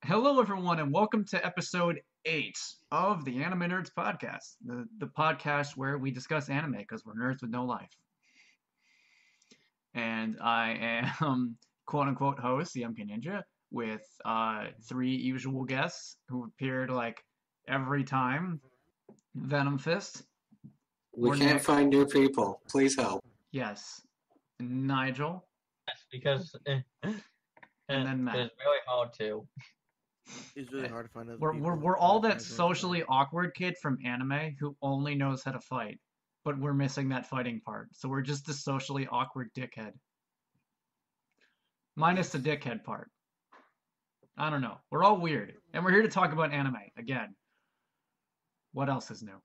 Hello, everyone, and welcome to episode 8 of the Anime Nerds podcast, the podcast where we discuss anime because we're nerds with no life. And I am quote unquote host, TheMKninja, with three usual guests who appeared like every time: Venom Fist, We or can't Nick, find new people. Please help. yes, Nigel, because and then Matt. it's really hard to. It's really hard to find other We're, people. we're all that Everyone's socially awkward kid from anime who only knows how to fight, but we're missing that fighting part. So we're just the socially awkward dickhead. Minus the dickhead part. I don't know. We're all weird. And we're here to talk about anime again. What else is new?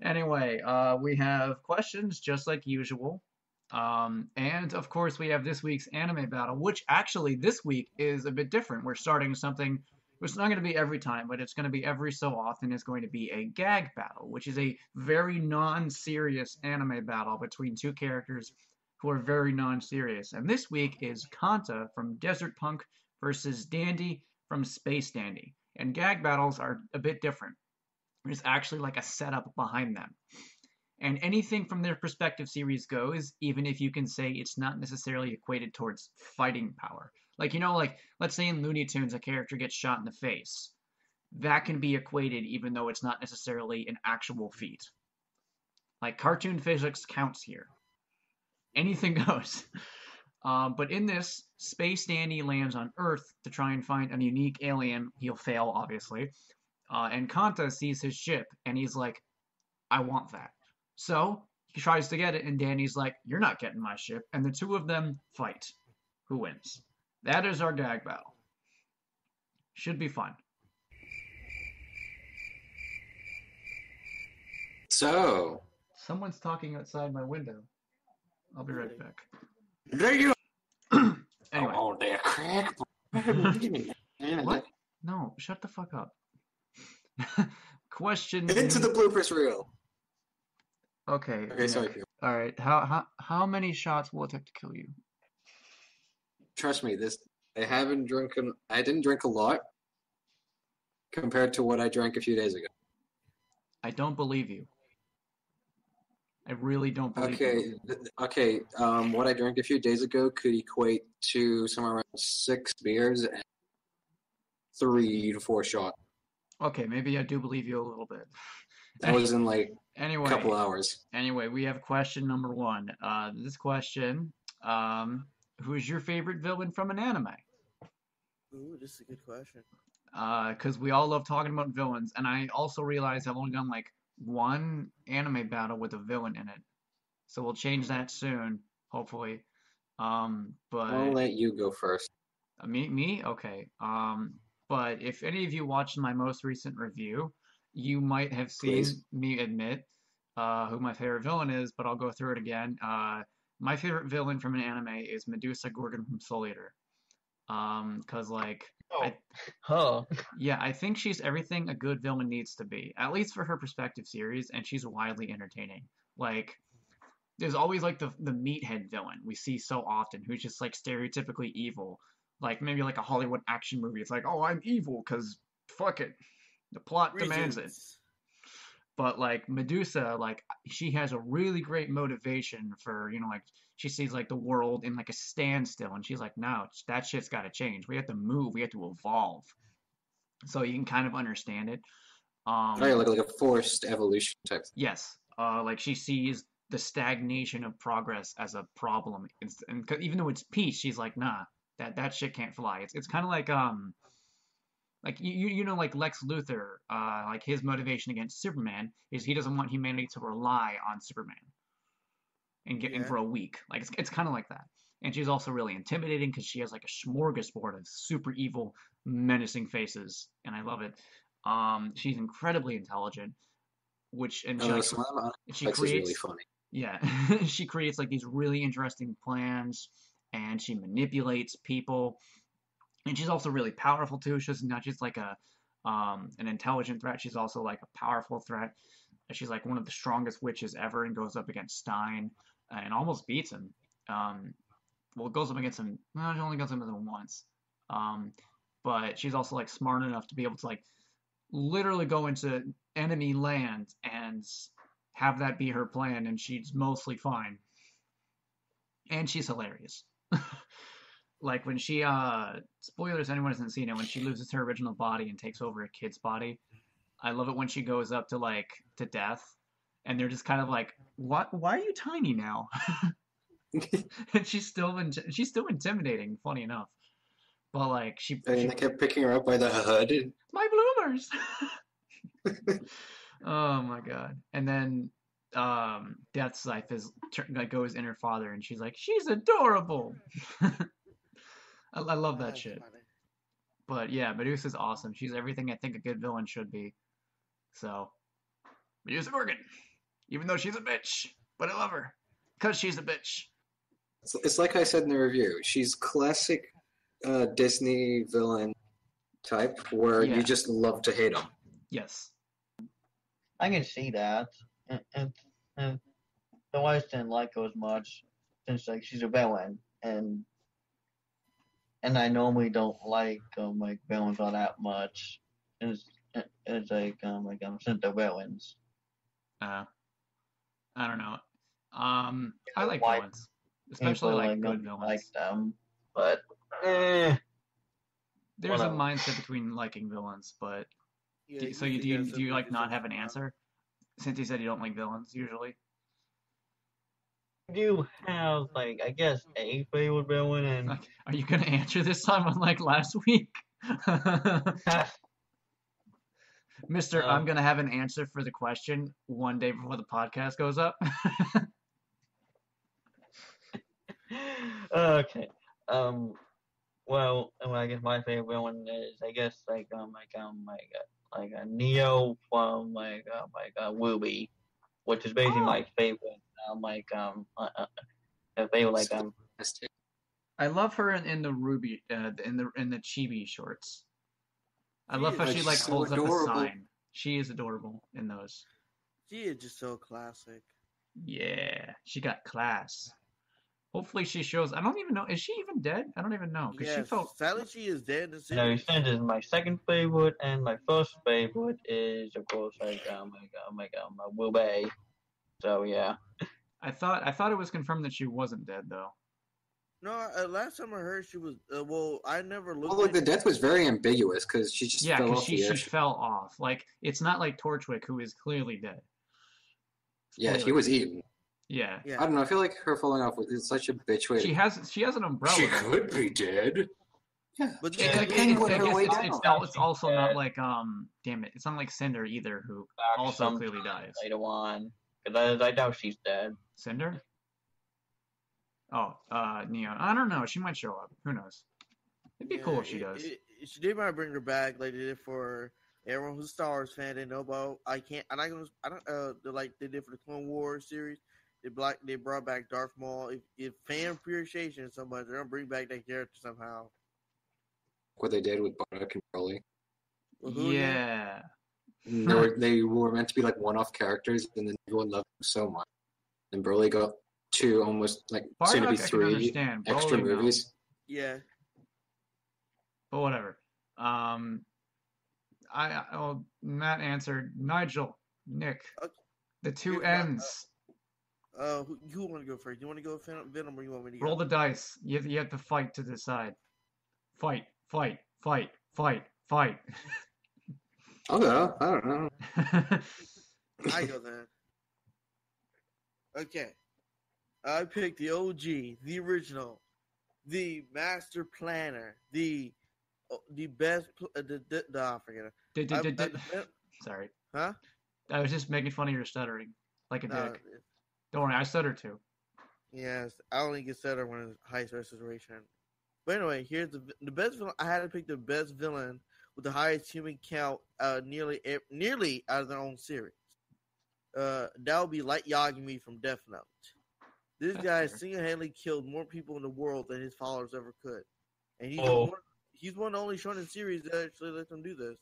Anyway, we have questions just like usual. And of course, we have this week's anime battle, which actually this week is a bit different. We're starting something, it's not going to be every time, but it's going to be every so often. It's going to be a gag battle, which is a very non-serious anime battle between two characters who are very non-serious. And this week is Kanta from Desert Punk versus Dandy from Space Dandy. And gag battles are a bit different. There's actually like a setup behind them. And anything from their perspective series goes, even if you can say it's not necessarily equated towards fighting power. Like, let's say in Looney Tunes, a character gets shot in the face. That can be equated even though it's not necessarily an actual feat. Like, cartoon physics counts here. Anything goes. But in this, Space Dandy lands on Earth to try and find a unique alien. He'll fail, obviously. And Kanta sees his ship, and he's like, I want that. So he tries to get it, and Danny's like, you're not getting my ship. And the two of them fight. Who wins? That is our gag battle. Should be fun. So, Someone's talking outside my window. I'll be right back. there you Anyway. Oh, there, crack. What? No, shut the fuck up. Question. Into the bloopers reel. Okay. Okay, sorry, Peter. All right. How many shots will it take to kill you? Trust me, I didn't drink a lot compared to what I drank a few days ago. I don't believe you. I really don't believe you. Okay. What I drank a few days ago could equate to somewhere around 6 beers and 3 to 4 shots. Okay, maybe I do believe you a little bit. That was in like Anyway, a couple hours. Anyway, we have question number 1. This question, who's your favorite villain from an anime? Ooh, this is a good question. Because we all love talking about villains, and I also realize I've only done like one anime battle with a villain in it. So we'll change that soon, hopefully. But I'll let you go first. Me? Okay. But if any of you watched my most recent review, you might have seen me admit who my favorite villain is, but I'll go through it again. My favorite villain from an anime is Medusa Gorgon from Soul Eater. Cause like, I think she's everything a good villain needs to be, at least for her perspective series, and she's wildly entertaining. Like, there's always like the meathead villain we see so often, who's just like stereotypically evil. Like maybe like a Hollywood action movie. It's like, oh, I'm evil because fuck it, the plot demands it. But like Medusa, like she has a really great motivation for, like she sees like the world in like a standstill, and she's like, no, that shit's got to change. We have to move. We have to evolve. So you can kind of understand it. Like a forced evolution type. Yes. Like she sees the stagnation of progress as a problem, and even though it's peace, she's like, nah. That shit can't fly. It's kind of like like Lex Luthor, like his motivation against Superman is he doesn't want humanity to rely on Superman and for a week. Like it's kind of like that. And she's also really intimidating because she has like a smorgasbord of super evil, menacing faces, and I love it. She's incredibly intelligent, she creates really funny. Yeah, she creates like these really interesting plans. And she manipulates people, and she's also really powerful too. She's not just like an intelligent threat. She's also like a powerful threat. She's like one of the strongest witches ever, and goes up against Stein and almost beats him. Well, it goes up against him. No, she only goes up against him once. Um, but she's also like smart enough to be able to like literally go into enemy land and have that be her plan, and she's mostly fine. And she's hilarious. Like when she spoilers, anyone hasn't seen it, when she loses her original body and takes over a kid's body. I love it when she goes up to like to death and they're just kind of like, "What? Why are you tiny now?" And she's still intimidating, funny enough. But like And she they kept picking her up by the hood. my bloomers. Oh my god. And then Death's life is like goes in her father and she's like, "She's adorable." I love that That's shit. funny. But yeah, Medusa's awesome. She's everything I think a good villain should be. So, Medusa Morgan, even though she's a bitch, but I love her because she's a bitch. It's like I said in the review. She's classic Disney villain type where Yeah. you just love to hate him. Yes. I can see that. And the wife didn't like her as much since like she's a villain, and I normally don't like villains all that much. It's since they're villains. I don't know. I like Why villains, especially people like good don't villains. like them, but There's a whatever. mindset between liking villains, but Yeah, so you do you like not have an answer? Since you said you don't like villains usually. You have I guess a favorite villain and Like, are you gonna answer this time unlike last week? Mister, I'm gonna have an answer for the question one day before the podcast goes up. Okay. Well, I guess my favorite villain is a Neo from Ruby, which is basically Oh. my favorite favorite I love her in the Ruby in the Chibi shorts. I love how She she is like so holds up a adorable. sign. She is adorable in those. She is just so classic. Yeah, she got class. Hopefully she shows. I don't even know. Is she even dead? I don't even know because she Yes, felt. sadly she is dead in the No, series. Sand is my second favorite, and my first favorite is of course Ruby. So yeah. I thought it was confirmed that she wasn't dead though. No, last time I heard she was. Well, I never looked. Well, like the death was very ambiguous because she just Yeah, fell because off she the she airship. fell off. Like it's not like Torchwick who is clearly dead. Yeah, he Spoilers. was eaten. Yeah. Yeah. I don't know. I feel like her falling off is such a bitch way. She has an umbrella. She though. could be dead. Yeah, But she yeah, could I have penguined guess her way it's down. it's also not like damn it, it's not like Cinder either who also Sometime clearly dies. later on, because I doubt she's dead. Cinder? Oh, Neon. I don't know. She might show up. Who knows? It'd be cool if she does. They might bring her back like they did for everyone who's a Star Wars fan. They know about. I can't. I'm not gonna. I don't. Like they did for the Clone Wars series. They brought back Darth Maul. If fan appreciation is so much, they're gonna bring back that character somehow. What they did with Bardock and Broly. Well, who again? Yeah. And they were meant to be like one-off characters, and then everyone loved them so much. And Broly got two, almost like soon to Bardock be I can three understand. extra Broly, no. movies. Yeah. But whatever. Matt answered. Nigel, Nick, Okay. the two Here's my- ends. Who want to go first? You want to go with Venom, or you want me to go? Roll the dice. You have to fight to decide. Fight, fight, fight, fight, fight. I'll go. I don't know. I go then. Okay. I picked the OG, the original, the master planner, the best. I forget it. Sorry. Huh? I was just making fun of your stuttering. Like a No, dick. Don't worry, I stutter too. yes, I only get better when it's high stress situation. But anyway, here's the best villain. I had to pick the best villain with the highest human count, nearly out of their own series. That would be Light Yagami from Death Note. This That's guy fair. single-handedly killed more people in the world than his followers ever could, and he's one of the only shonen series that actually lets him do this.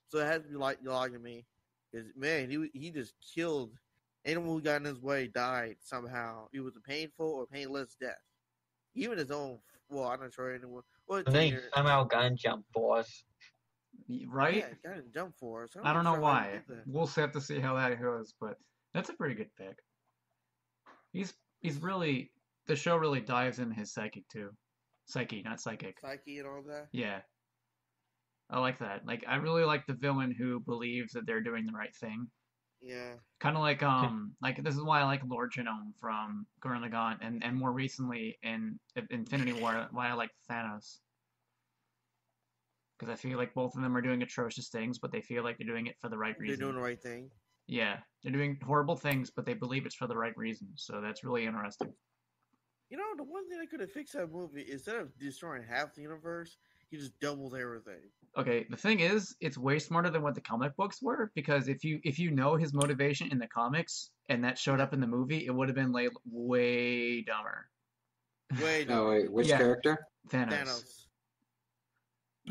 So it has to be Light Yagami, because man, he just killed anyone who got in his way. Died somehow. It was a painful or painless death. Even his own. Well, I'm not sure anyone. What And they Junior? somehow gun jump Force. Right? Yeah, got in Jump Force. I don't know sure how you why. did that. We'll have to see how that goes, but that's a pretty good pick. He's really the show really dives in his psychic too. Psyche, not psychic. Psyche and all that. Yeah. I like that. Like I really like the villain who believes that they're doing the right thing. Yeah. Kind of like this is why I like Lord Genome from Gurren Lagann, and more recently in Infinity War, why I like Thanos. Because I feel like both of them are doing atrocious things, but they feel like they're doing it for the right reason. They're doing the right thing. Yeah, they're doing horrible things, but they believe it's for the right reason. So that's really interesting. You know, the one thing that could have fixed that movie, instead of destroying half the universe, he just doubled everything. Okay, the thing is, it's way smarter than what the comic books were, because if you know his motivation in the comics and that showed up in the movie, it would have been like way dumber. Wait, Oh wait, which Yeah. character? Thanos.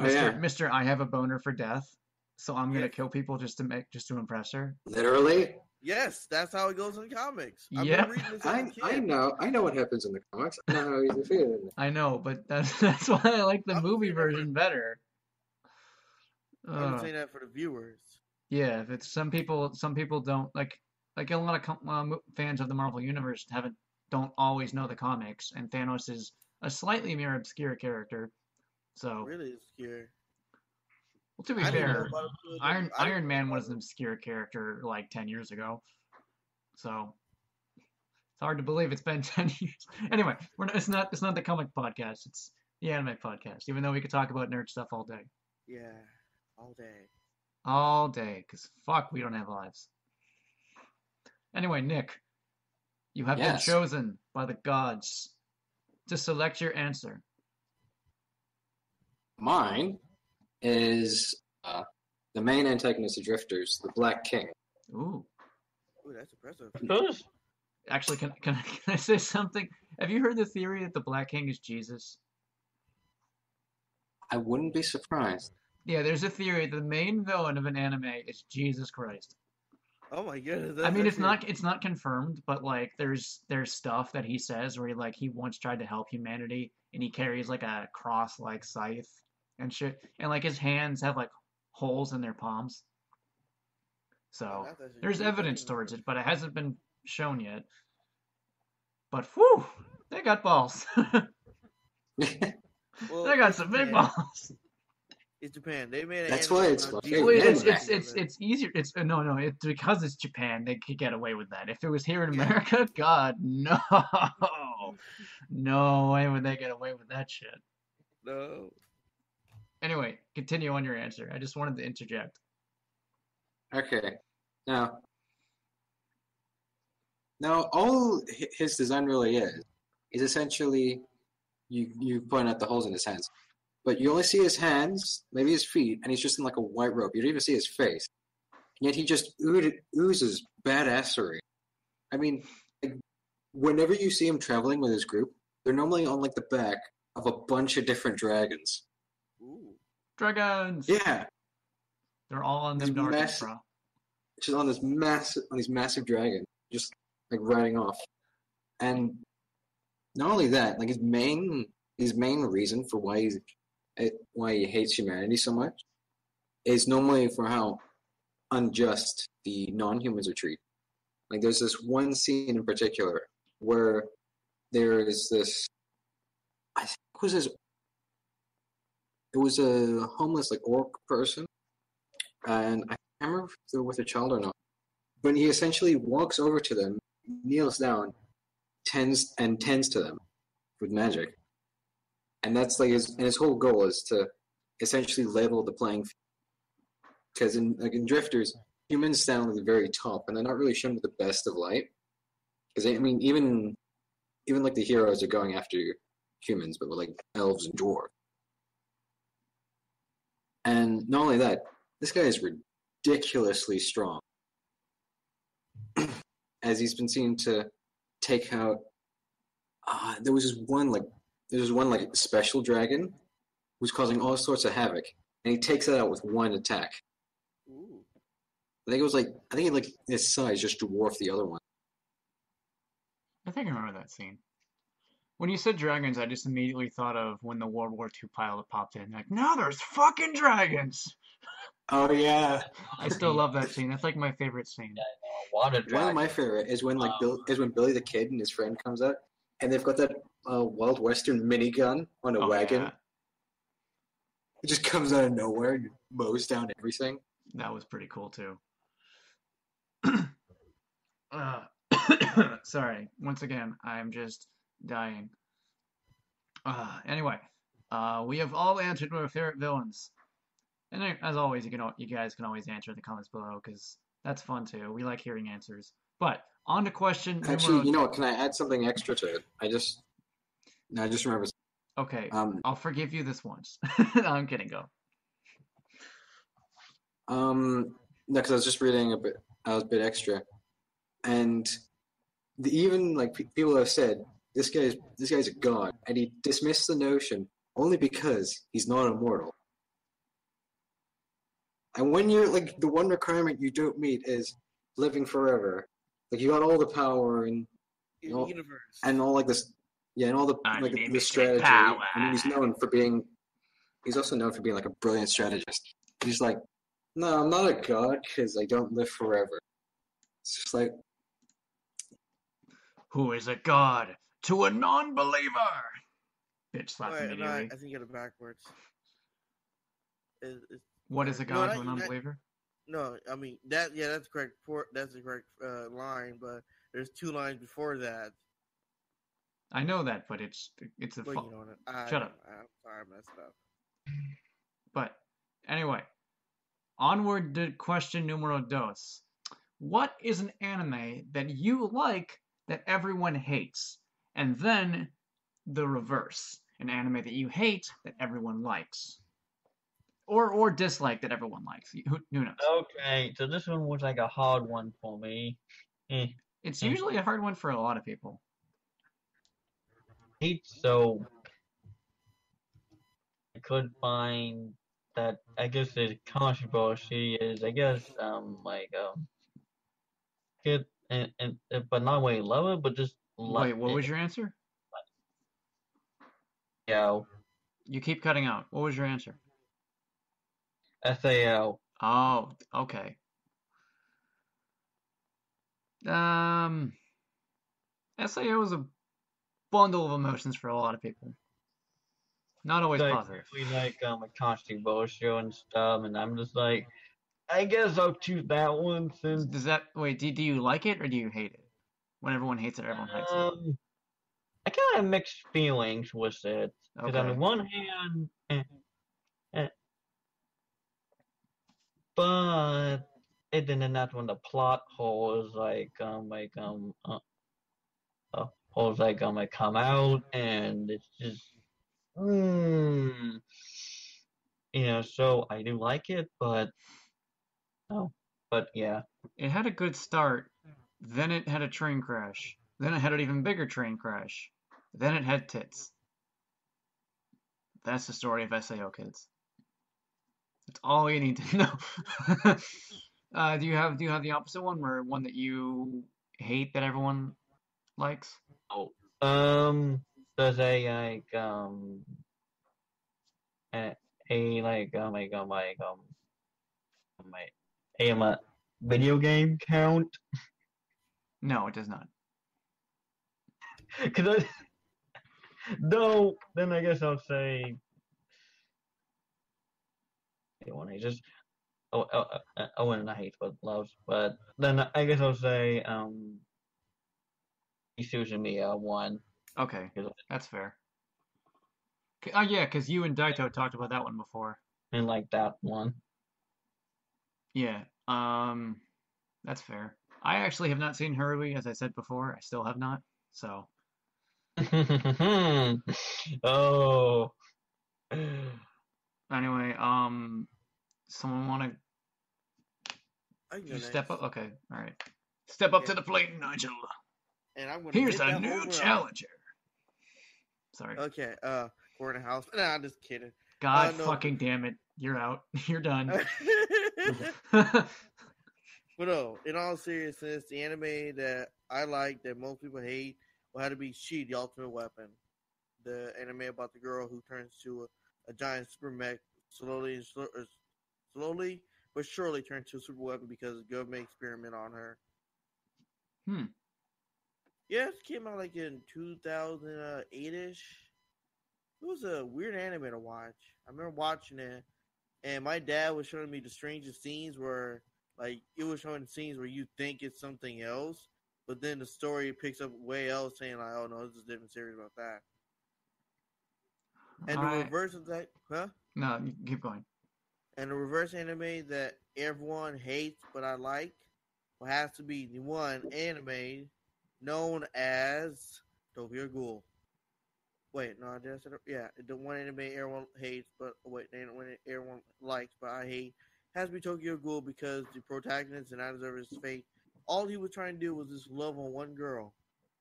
Oh, yeah. Mr. I have a boner for death, so I'm gonna Yeah. kill people just to impress her. Literally? Yes, that's how it goes in the comics. I've Yep. been reading this as a kid. I know what happens in the comics. I know how he's defeated in I know, but that's why I like the I'm movie saying that for- version better. I'm saying that for the viewers. Yeah, if it's some people don't like a lot of fans of the Marvel Universe don't always know the comics, and Thanos is a slightly more obscure character. So, Really obscure. well, to be I didn't know fair, about it until- I didn't Iron know Man about was an it. obscure character like 10 years ago. So, it's hard to believe it's been 10 years. Anyway, it's not the comic podcast, it's the anime podcast, even though we could talk about nerd stuff all day. Yeah, all day. All day, because fuck, we don't have lives. Anyway, Nick, you have been Yes. chosen by the gods to select your answer. Mine is the main antagonist of Drifters, the Black King. Ooh. Ooh, that's impressive. Who's Actually, can I say something? Have you heard the theory that the Black King is Jesus? I wouldn't be surprised. Yeah, there's a theory that the main villain of an anime is Jesus Christ. Oh my goodness. I mean, that's it's not confirmed, but like there's stuff that he says where he once tried to help humanity, and he carries like a cross like scythe and shit, and like his hands have like holes in their palms. So that's actually there's pretty evidence fucking towards it, but it hasn't been shown yet. But whew, they got balls. Well, They got it's some big Japan. balls. It's Japan. They made an That's anime why it's about my Jesus favorite Well, anime. it's easier. It's no, it's because it's Japan. They could get away with that. If it was here in Yeah. America, God, no, no way would they get away with that shit. No. Anyway, continue on your answer. I just wanted to interject. Okay. Now, all his design really is essentially you point out the holes in his hands, but you only see his hands, maybe his feet, and he's just in like a white robe. You don't even see his face, and yet he just oozes badassery. I mean, like, whenever you see him traveling with his group, they're normally on like the back of a bunch of different dragons. Ooh. Dragons. Yeah, They're all on them These darkness, massive- bro. just on these massive dragons, just like riding off. And not only that, like his main reason for why he hates humanity so much is normally for how unjust the non-humans are treated. Like there's this one scene in particular where there is this, I think it was a homeless like orc person, and I can't remember if they were with a child or not. But he essentially walks over to them, kneels down, tends to them with magic, and that's like his whole goal is to essentially level the playing field. Because in Drifters, humans stand at the very top, and they're not really shown with the best of light. Because I mean, even like the heroes are going after humans, but with like elves and dwarves. And not only that, this guy is ridiculously strong, as he's been seen to take out. There was this one special dragon who's causing all sorts of havoc, and he takes it out with one attack. Ooh. I think his size just dwarfed the other one. I think I remember that scene. When you said dragons, I just immediately thought of when the World War II pilot popped in. Like, now there's fucking dragons! Oh yeah. I still love that scene. That's like my favorite scene. Water One of my dragon. favorite is when Billy the Kid and his friend comes out, and they've got that Wild Western minigun on a Oh, wagon. yeah. It just comes out of nowhere and mows down everything. That was pretty cool, too. Uh, sorry. Once again, I'm just dying. Anyway, we have all answered our favorite villains. And as always, you guys can always answer in the comments below, because that's fun, too. We like hearing answers. But, on to question Actually, you know what? Can I add something extra to it? I just remembered. Okay, I'll forgive you this once. No, I'm kidding, go. No, because I was just reading I was a bit extra, and even like people have said this guy's a god, and he dismissed the notion only because he's not immortal. And when you're like, the one requirement you don't meet is living forever. Like, you got all the power and Universe. and all like this, yeah, and all the the strategy. Power. I mean, he's also known for being like a brilliant strategist. He's like, no, I'm not a god because I don't live forever. It's just like, Who is a god to a non-believer? Bitch slap Wait, no, immediately. I think you get it backwards. What is a No, god to a non-believer? No, I mean that's correct. That's the correct line, but there's two lines before that. I know that, but it's a But you know what? Shut up. I'm sorry, I messed up. But anyway, onward to question numero dos. What is an anime that you like that everyone hates? And then the reverse. An anime that you hate that everyone likes. Or dislike that everyone likes. Who knows? Okay, so this one was like a hard one for me. It's usually a hard one for a lot of people. So I could find that, I guess the controversy is, I guess, good, and but not really love it, but just Wait, what was your answer? SAO. You keep cutting out. What was your answer? SAO. Oh, okay. SAO is a bundle of emotions for a lot of people. Not always positive. We like a controversial and stuff, and I'm just like, I guess I'll choose that one since. Does that wait? Do you like it or do you hate it? When everyone hates it, everyone hates it. I kind of have mixed feelings with it. Because on the Okay. one hand, but then that's when the plot holes come out, and it's just so I do like it, but yeah. It had a good start, then it had a train crash, then it had an even bigger train crash, then it had tits. That's the story of SAO, kids. That's all you need to know. Do you have the opposite one, or one that you hate that everyone likes? Does a video game count? No, it does not. Cause no, then I guess I'll say. I just and I hate but loves, but then I guess I'll say Suzumiya one. Okay, that's fair. Yeah, because you and Daito talked about that one before. And like that one. Yeah, that's fair. I actually have not seen Haruhi, as I said before. I still have not, so. Oh. Anyway, someone want to step up? Okay, all right. Step up to the plate, Nigel. And I'm gonna Here's a new challenger. Sorry. Okay, corner house. Nah, I'm just kidding. God fucking damn it. You're out. You're done. But no, in all seriousness, the anime that I like that most people hate will have to be She, the Ultimate Weapon. the anime about the girl who turns to a giant super mech slowly but surely turns to a super weapon because the government experiment on her. Hmm. Yeah, it came out like in 2008 ish. It was a weird anime to watch. I remember watching it, and my dad was showing me the strangest scenes where, like, it was showing scenes where you think it's something else, but then the story picks up way else, saying like, "Oh no, this is a different series about that." And the I reverse of that, huh? no, you keep going. And the reverse anime that everyone hates but I like, will have to be the one anime known as Tokyo Ghoul. Wait, no, I just said yeah. The one anime everyone hates, but wait, the one everyone likes, but I hate, has to be Tokyo Ghoul because the protagonist did not deserve his fate. All he was trying to do was just love on one girl,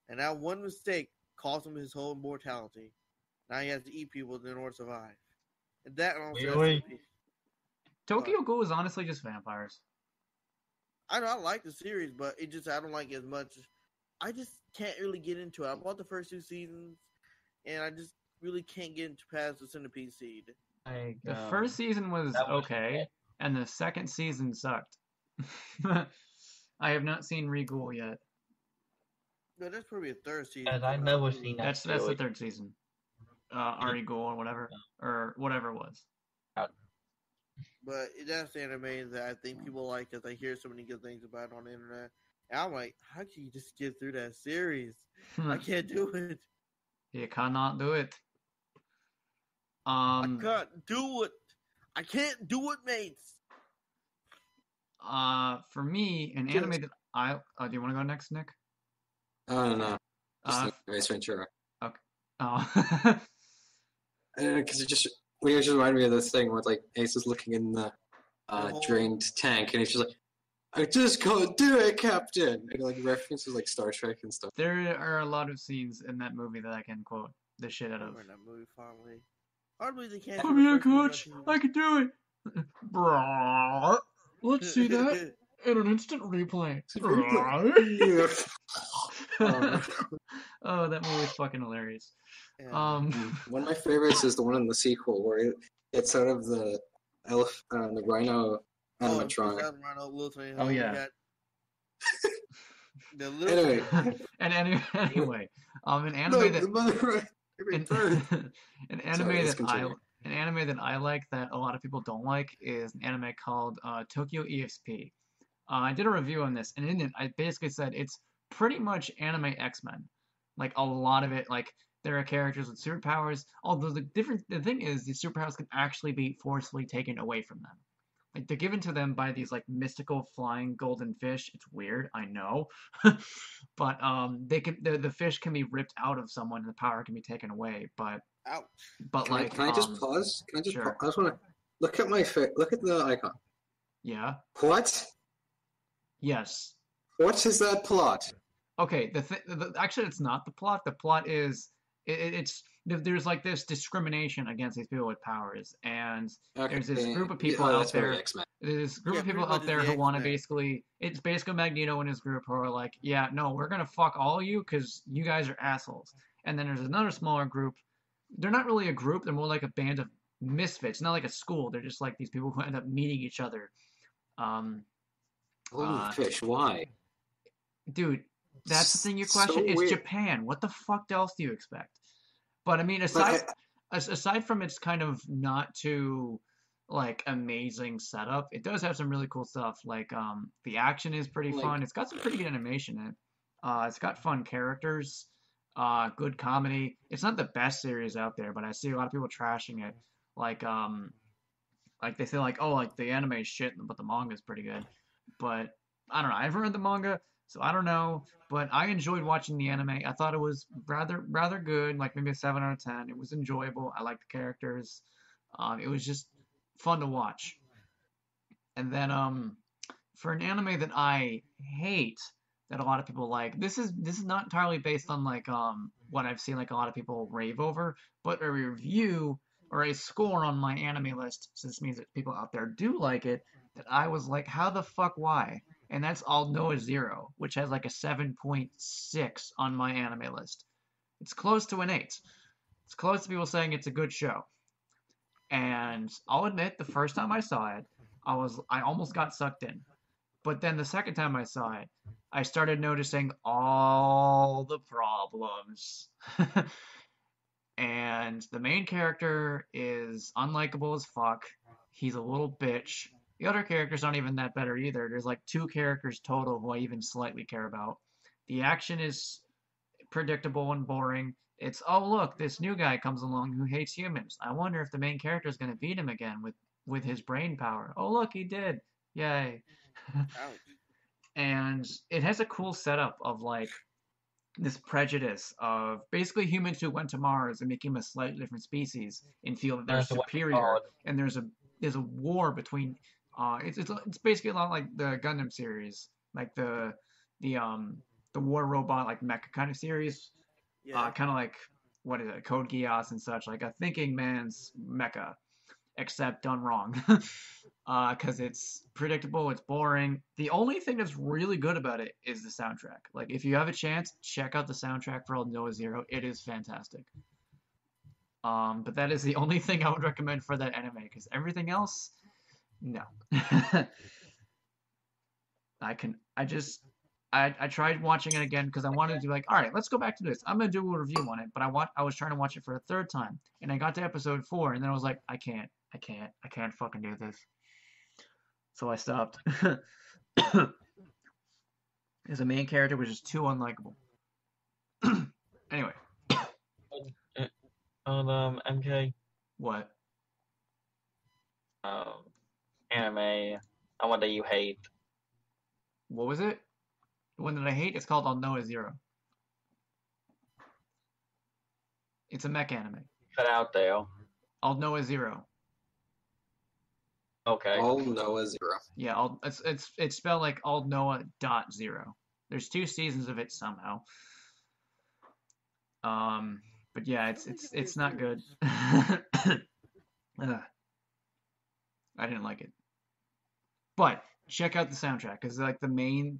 and that one mistake cost him his whole immortality. Now he has to eat people in order to survive. And that honestly, that's Really? what Tokyo Ghoul is honestly just vampires. I know I like the series, but it just I don't like it as much. I just can't really get into it. I bought the first 2 seasons, and I just really can't get into past the centipede seed. Like The first season was that was okay, and the second season sucked. I have not seen Regul yet. No, that's probably a third season. because I've coming out. never seen that That's the series. third season. Ari Ghoul or whatever it was. But that's the anime that I think people like because I hear so many good things about it on the internet. And I'm like, how can you just get through that series? I can't do it. You cannot do it. I can't do it. I can't do it, mates. For me, an anime that I do you want to go next, Nick? I don't know. Just Uh, Ace Ventura. okay. Because it just reminded me of this thing where like Ace is looking in the drained tank, and he's just like, "I just can't do it, Captain." And like references like Star Trek and stuff. There are a lot of scenes in that movie that I can quote the shit out I of. remember that movie finally. I believe they can't. Come here, coach. I can do it. Bruh. Let's see that in an instant replay. Oh, that movie's fucking hilarious. Yeah. One of my favorites is the one in the sequel where it's out of the the rhino animatronic. Oh yeah. The little And anyway, an anime No, that the mother an anime that I like that a lot of people don't like is an anime called Tokyo EXP. I did a review on this, and in it, I basically said it's pretty much anime X-Men. Like a lot of it, like there are characters with superpowers. Although the thing is, the superpowers can actually be forcefully taken away from them. Like they're given to them by these like mystical flying golden fish. It's weird, I know, but the fish can be ripped out of someone, and the power can be taken away. But ouch. Can I just pause? Can I just? Sure. I just want to look at my look at the icon. Yeah. What? Yes. What is that plot? Okay. Actually, it's not the plot. The plot is there's like this discrimination against these people with powers, and there's this group of people out there. There's this group of people out there who want to basically. It's basically Magneto and his group who are like, yeah, no, we're gonna fuck all of you because you guys are assholes. And then there's another smaller group. They're not really a group. They're more like a band of misfits. Not like a school. They're just like these people who end up meeting each other. Holy fish! Why? Dude, that's the thing. Your question. So It's weird. Japan. What the fuck else do you expect? But I mean, aside from its kind of not too like amazing setup, it does have some really cool stuff. Like the action is pretty fun. It's got some pretty good animation in it. It's got fun characters. Good comedy. It's not the best series out there, but I see a lot of people trashing it. Like they say like, oh, like the anime is shit, but the manga is pretty good. But I don't know. I haven't read the manga, so I don't know. But I enjoyed watching the anime. I thought it was rather good, like maybe a 7 out of 10. It was enjoyable. I liked the characters. It was just fun to watch. And then for an anime that I hate that a lot of people like, this is not entirely based on like what I've seen like a lot of people rave over, but a review or a score on my anime list, so this means that people out there do like it, that I was like, how the fuck, why? And that's All Noah Zero, which has like a 7.6 on my anime list. It's close to an 8. It's close to people saying it's a good show. And I'll admit, the first time I saw it, I almost got sucked in. But then the second time I saw it, I started noticing all the problems. And the main character is unlikable as fuck. He's a little bitch. The other characters aren't even that better either. There's like 2 characters total who I even slightly care about. The action is predictable and boring. It's, oh look, this new guy comes along who hates humans. I wonder if the main character is going to beat him again with his brain power. Oh look, he did. Yay. Ouch. And it has a cool setup of like this prejudice of basically humans who went to Mars and became a slightly different species and feel that they're That's what it's superior. called. And there's a war between it's basically a lot like the Gundam series, like the war robot like mecha kind of series, Yeah. kind of like what is it, Code Geass and such, like a thinking man's mecha, except done wrong. Because it's predictable, it's boring. The only thing that's really good about it is the soundtrack. Like, if you have a chance, check out the soundtrack for Old Noah Zero. It is fantastic. But that is the only thing I would recommend for that anime, because everything else, no. I tried watching it again because I wanted to be like, all right, let's go back to this. I'm gonna do a review on it, but I was trying to watch it for a third time, and I got to episode 4, and then I was like, I can't fucking do this. So I stopped. Because the main character was just too unlikable. Anyway, MK, what? anime, one that you hate. What was it? The one that I hate? It's called I'll Noah Zero. It's a mech anime. Cut out there. I'll Noah Zero. Okay. All Noah Zero. Yeah, it's spelled like Old Noah dot zero. There's 2 seasons of it somehow. But yeah, it's not good. Ugh. I didn't like it. But check out the soundtrack because like the main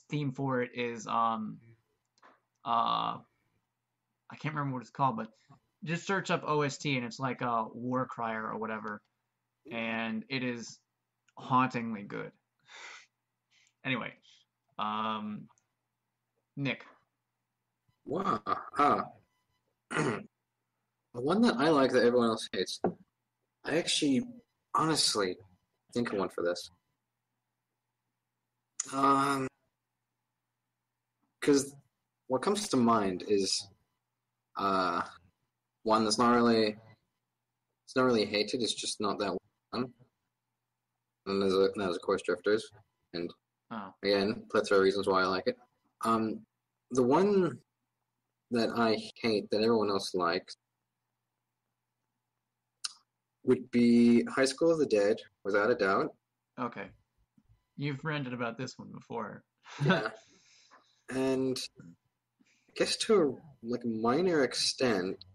theme for it is I can't remember what it's called, but just search up OST and it's like a war crier or whatever, and it is hauntingly good. Anyway, Nick. Wow. The one that I like that everyone else hates. I actually, honestly, think of one for this. Because what comes to mind is one that's not really hated. It's just not that well done. And there's of course Drifters, and again, plethora of reasons why I like it. The one that I hate that everyone else likes would be High School of the Dead, without a doubt. Okay. You've ranted about this one before. Yeah. And I guess to a minor extent,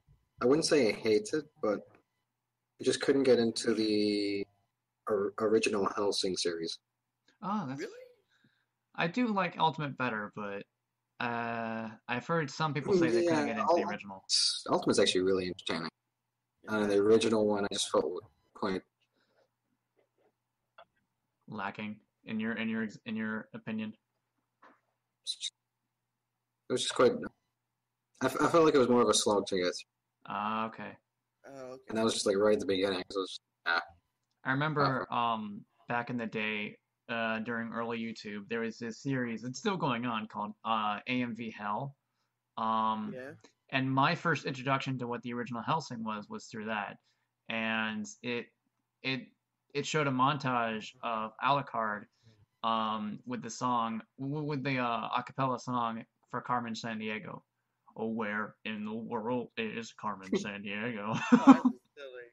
I wouldn't say I hate it, but I just couldn't get into the original Hellsing series. Oh, that's Really? I do like Ultimate better, but I've heard some people say they couldn't get into the original. Ultimate's actually really entertaining. The original one I just felt quite Lacking in your opinion. It was just quite. I felt like it was more of a slog to get, Okay. Oh, okay. and that was just right at the beginning. So it was I remember back in the day, during early YouTube, there was this series, it's still going on, called AMV Hell. Yeah. And my first introduction to what the original Hellsing was through that. And it showed a montage of Alucard with the song, with the a cappella song for Carmen Sandiego. Oh, where in the world is Carmen Sandiego? Oh, that's silly.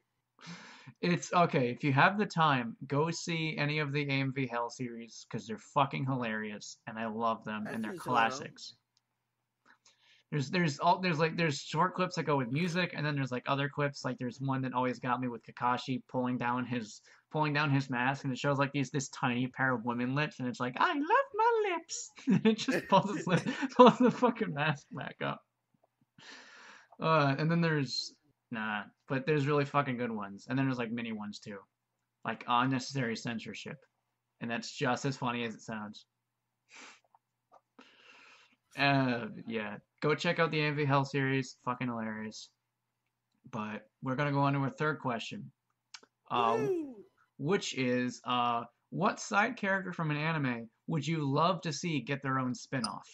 It's okay. If you have the time, go see any of the AMV Hell series because they're fucking hilarious and I love them and they're Actually, classics. There's short clips that go with music, and then there's like other clips. Like there's one that always got me with Kakashi pulling down his mask, and it shows like this tiny pair of women lips, and it's like I love my lips. And it just pulls the fucking mask back up. And then there's but there's really fucking good ones, and then there's like mini ones too, like unnecessary censorship, and that's just as funny as it sounds. Yeah, go check out the Envy Hell series, fucking hilarious. But we're gonna go on to our third question, uh, Woo! which is what side character from an anime would you love to see get their own spin-off?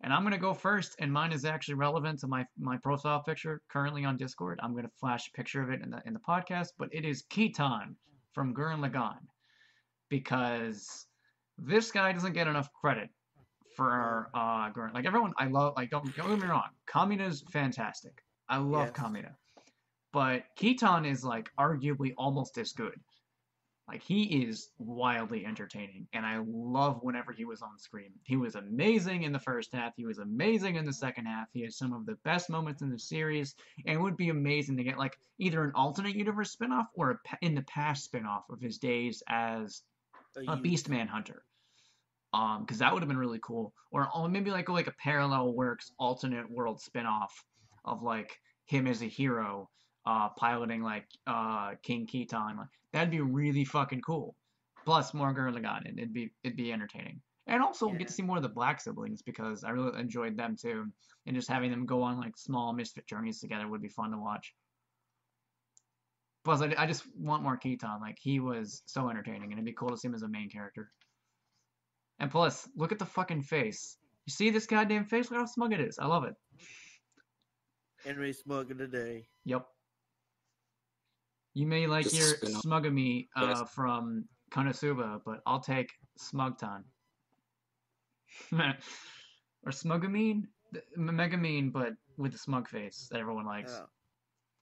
And I'm gonna go first, and mine is actually relevant to my profile picture currently on Discord. I'm gonna flash a picture of it in the podcast, but it is Kitan from Gurren Lagann because this guy doesn't get enough credit for Gurren. Like everyone, I love. Like don't get me wrong, Kamina's fantastic. I love Yes. Kamina, but Kitan is like arguably almost as good. Like he is wildly entertaining, and I love whenever he was on screen. He was amazing in the first half. He was amazing in the second half. He has some of the best moments in the series, and it would be amazing to get like either an alternate universe spinoff or in the past spinoff of his days as a youth. Beastman hunter. Because that would have been really cool. Or maybe like a parallel works alternate world spinoff of like him as a hero, piloting like King Kitan. Like that'd be really fucking cool. Plus more Gurren Lagann, and it'd be entertaining. And also Yeah. get to see more of the black siblings because I really enjoyed them too. And just having them go on like small misfit journeys together would be fun to watch. Plus, I just want more Kitan. Like he was so entertaining, and it'd be cool to see him as a main character. And plus, look at the fucking face. You see this goddamn face? Look how smug it is. I love it. Henry Smug of the day. Yep. You may like Just your spin-off. Smugami Yes. from Konosuba, but I'll take Smugtan. Or Smugamine? Megamine, but with the smug face that everyone likes. Yeah.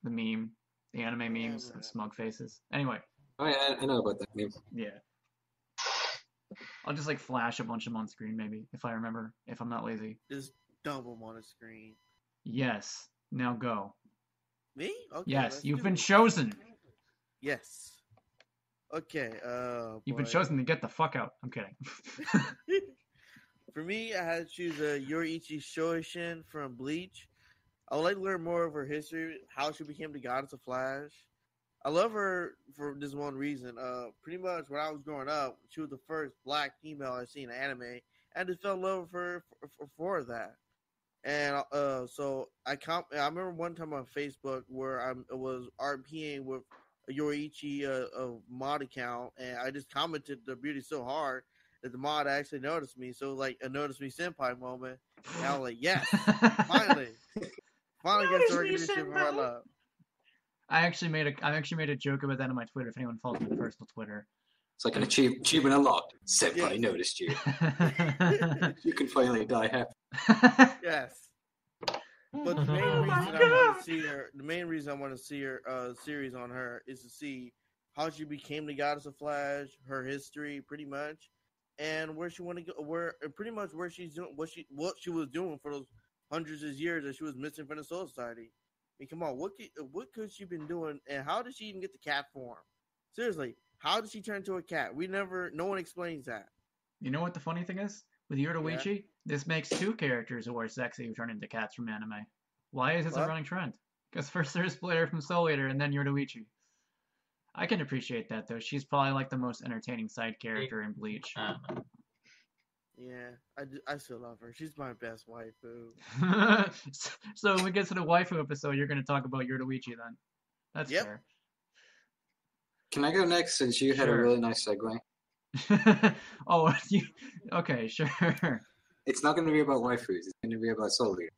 The meme. The anime memes Yeah, of smug faces. Anyway, Oh yeah, I know about that meme. yeah. I'll just like flash a bunch of them on screen maybe, if I remember, if I'm not lazy. Just dump them on the screen. Yes. Now go. Me? Okay. Yes, let's you've do been it. chosen. Yes. Okay. You've been boy. chosen to get the fuck out. I'm kidding. For me, I had to choose Yoriichi Shoishin from Bleach. I would like to learn more of her history, how she became the goddess of Flash. I love her for this one reason. Pretty much when I was growing up, she was the first black female I seen in anime, and I just fell in love with her for that. And so I remember one time on Facebook where I was RPing with a Yoriichi mod account, and I just commented the beauty so hard that the mod actually noticed me. So like a notice me senpai moment, and I was like, yes, finally got Notice to me, recognition for my senpai. love. I actually made a joke about that on my Twitter. If anyone follows my personal Twitter, It's like an achievement unlocked. Senpai Yeah. noticed you. You can finally die happy. Yes. But the main Oh my reason I want God. to see her, the main reason I want to see her series on her is to see how she became the goddess of Flash, her history, pretty much, and where she want to go, pretty much where she's doing, what she was doing for those hundreds of years that she was missing from the Soul Society. I mean, come on, what could she been doing, and how did she even get the cat form? Seriously, how did she turn into a cat? No one explains that. You know what the funny thing is? With Yoruichi, this makes two characters who are sexy who turn into cats from anime. Why is this a What? running trend? Because first there's Blair from Soul Eater, and then Yoruichi. I can appreciate that though. She's probably like the most entertaining side character in Bleach. Yeah, I still love her. She's my best waifu. So when we get to the waifu episode, you're going to talk about Yoruichi then. That's Yep. fair. Can I go next since you had a Sure. really nice segue? Oh, okay, sure. It's not going to be about waifus. It's going to be about Soul Eater.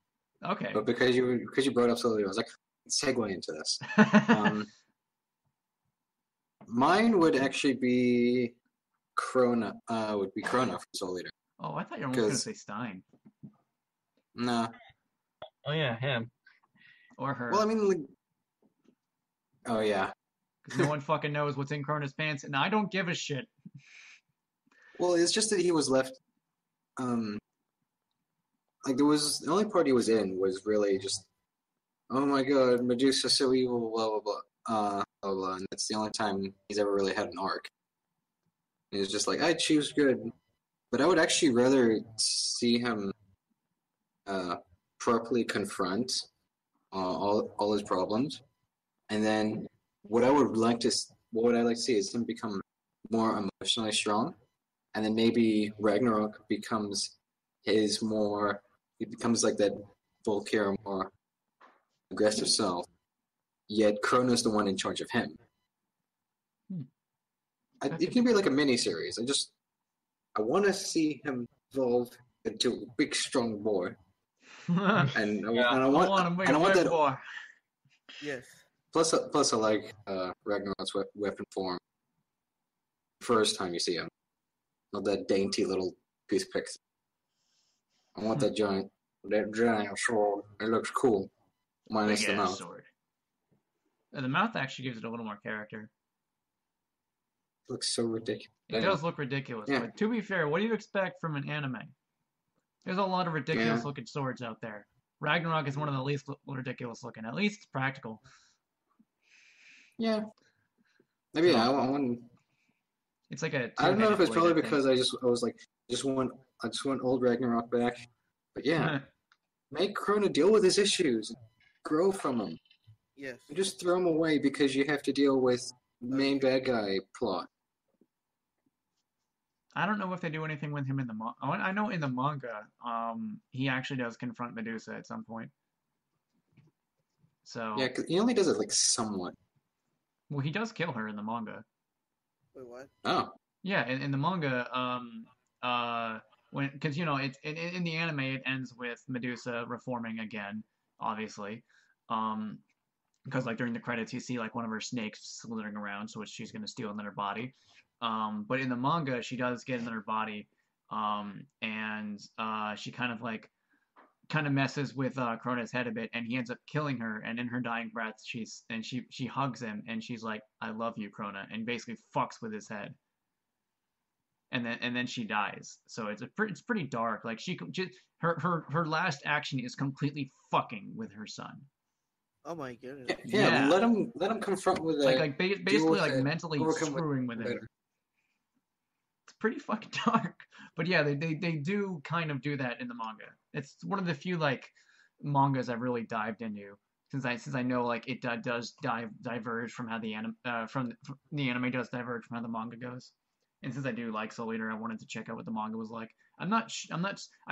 Okay. But because you brought up Soul Eater, I was like, segue into this. Mine would actually be Krona. Krona from Soul Eater. Oh, I thought you were almost going to 'cause- say Stein. Nah. Oh yeah, him. Or her. Well, I mean, like, oh yeah. Because no one fucking knows what's in Krona's pants, and I don't give a shit. Well, it's just that he was left. Like the only part he was in was really just, oh my god, Medusa's so evil, blah blah blah, blah blah, and that's the only time he's ever really had an arc. And he was just like, I choose good, but I would actually rather see him properly confront all his problems, and then what I would like to see is him become more emotionally strong, and then maybe Ragnarok becomes he becomes like that Volkir, more aggressive self. Yet Krona's the one in charge of him. It can be like a mini series. I want to see him evolve into a big, strong boy, and I want him to be and I a want big that. boy. Yes. Plus, I like Ragnarok's weapon form. First time you see him, not that dainty little toothpick. I want that giant sword. It looks cool, minus Big the ass mouth. sword. And the mouth actually gives it a little more character. It looks so ridiculous. It does look ridiculous, but to be fair, what do you expect from an anime? There's a lot of ridiculous looking swords out there. Ragnarok is one of the least ridiculous looking. At least it's practical. Yeah. Maybe I want. It's like a. I don't know if it's blade, probably because I just want old Ragnarok back. But yeah, make Krona deal with his issues, grow from them. Yes. You just throw him away because you have to deal with main bad guy plot. I don't know if they do anything with him in the manga. I know in the manga, he actually does confront Medusa at some point. So yeah, 'cause he only does it like somewhat. Well, he does kill her in the manga. Wait, what? Oh. Yeah, in the manga, because it's in the anime it ends with Medusa reforming again, obviously, because like during the credits you see like one of her snakes slithering around, so she's gonna steal another body. But in the manga she does get another body, and she kind of messes with Krona's head a bit, and he ends up killing her. And in her dying breath, she hugs him, and she's like, "I love you, Krona," and basically fucks with his head. And then she dies. So it's pretty dark. Like her last action is completely fucking with her son. Oh my goodness. Yeah. Let him confront with basically like mentally screwing with him. It's pretty fucking dark. But yeah, they do kind of do that in the manga. It's one of the few like mangas I've really dived into since I know like it does diverge from how the anime from the anime does diverge from how the manga goes. And since I do like Soul Eater, I wanted to check out what the manga was like. I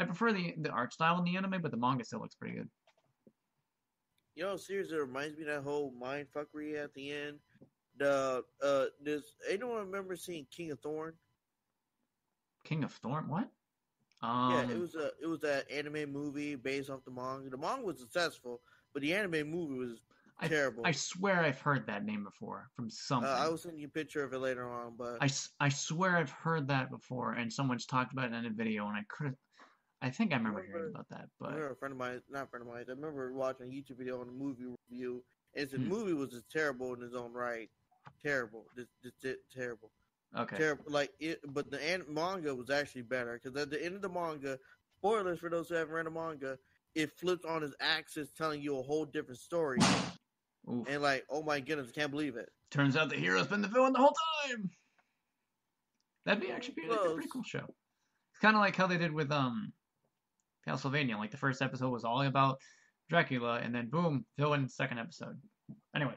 prefer the art style in the anime, but the manga still looks pretty good. You know, seriously, it reminds me of that whole mind fuckery at the end. Does anyone remember seeing King of Thorn? King of Thorn? What? Yeah, it was that anime movie based off the manga. The manga was successful, but the anime movie was terrible. I swear I've heard that name before from something. I will send you a picture of it later on, but I swear I've heard that before, and someone's talked about it in a video, and I think I remember hearing about that. But I remember not a friend of mine. I remember watching a YouTube video on a movie review, and the movie was just terrible in its own right. Terrible, just terrible. Okay. Terrible, but the manga was actually better because at the end of the manga, spoilers for those who haven't read the manga, it flips on its axis, telling you a whole different story. Oof. And like, oh my goodness, I can't believe it. Turns out the hero's been the villain the whole time. That'd be actually a pretty cool show. It's kind of like how they did with Castlevania. Like the first episode was all about Dracula, and then boom, villain. Second episode. Anyway,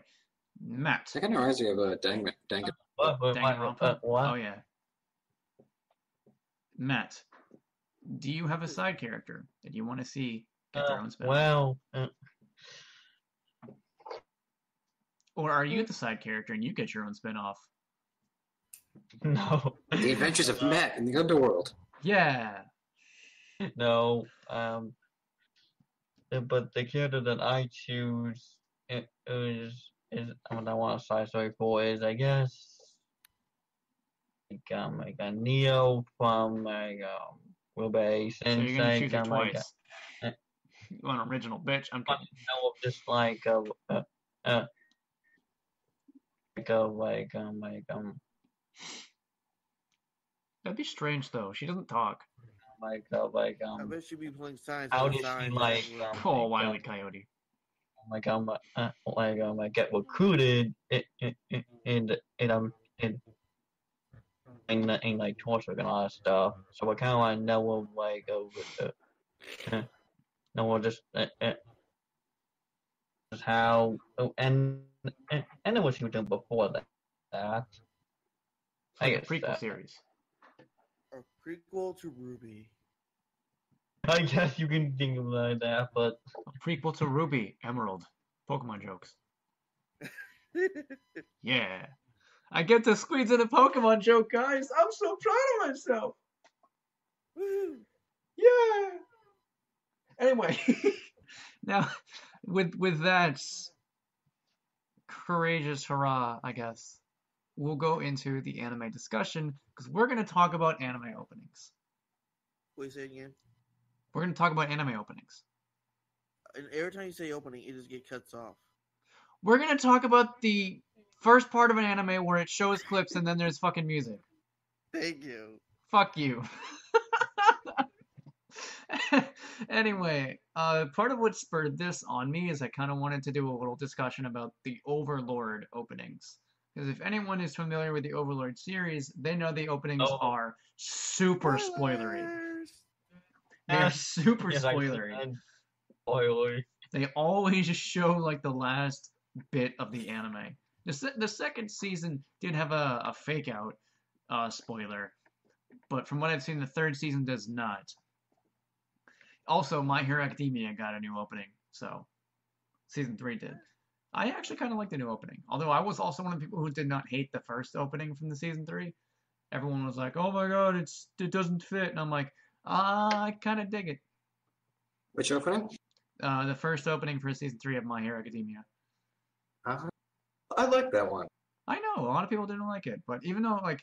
Matt. That kind of reminds me of Danganronpa. Danganronpa. Oh yeah. Matt, do you have a side character that you want to see get their own spin-off? Or are you the side character and you get your own spin-off? No. The Adventures of Matt in the Underworld. Yeah. No. But the character that I choose is I want a side story for is, I guess, like a Neo from Wilbur Sensei. So you're gonna choose it twice. You want an original, bitch? I'm kidding. No, just That'd be strange though. She doesn't talk. I bet she'd be playing science. How does she oh, Wile E. Coyote. I get recruited in like torture and all that stuff. So I kind of want to know just how and what she was doing before that. I Like a guess prequel series. A prequel to Ruby. I guess you can think of it like that, but A prequel to Ruby, Emerald. Pokemon jokes. Yeah. I get to squeeze in a Pokemon joke, guys. I'm so proud of myself. Woo! Yeah. Anyway, now with that courageous hurrah, I guess we'll go into the anime discussion because we're gonna talk about anime openings. Wait, say it again. We're gonna talk about anime openings. And every time you say opening, it just get cuts off. We're gonna talk about the first part of an anime where it shows clips and then there's fucking music. Thank you. Fuck you. Anyway, part of what spurred this on me is I kind of wanted to do a little discussion about the Overlord openings. Because if anyone is familiar with the Overlord series, they know the openings are super spoilery. Spoilers! They are super yes, spoilery. Spoilery. They always just show like the last bit of the anime. The second season did have a fake out spoiler, but from what I've seen, the third season does not. Also, My Hero Academia got a new opening, so season 3 did. I actually kind of like the new opening, although I was also one of the people who did not hate the first opening from the season 3. Everyone was like, "Oh my god, it doesn't fit," and I'm like, I kind of dig it. Which opening? The first opening for season 3 of My Hero Academia. I like that one. I know a lot of people didn't like it, but even though like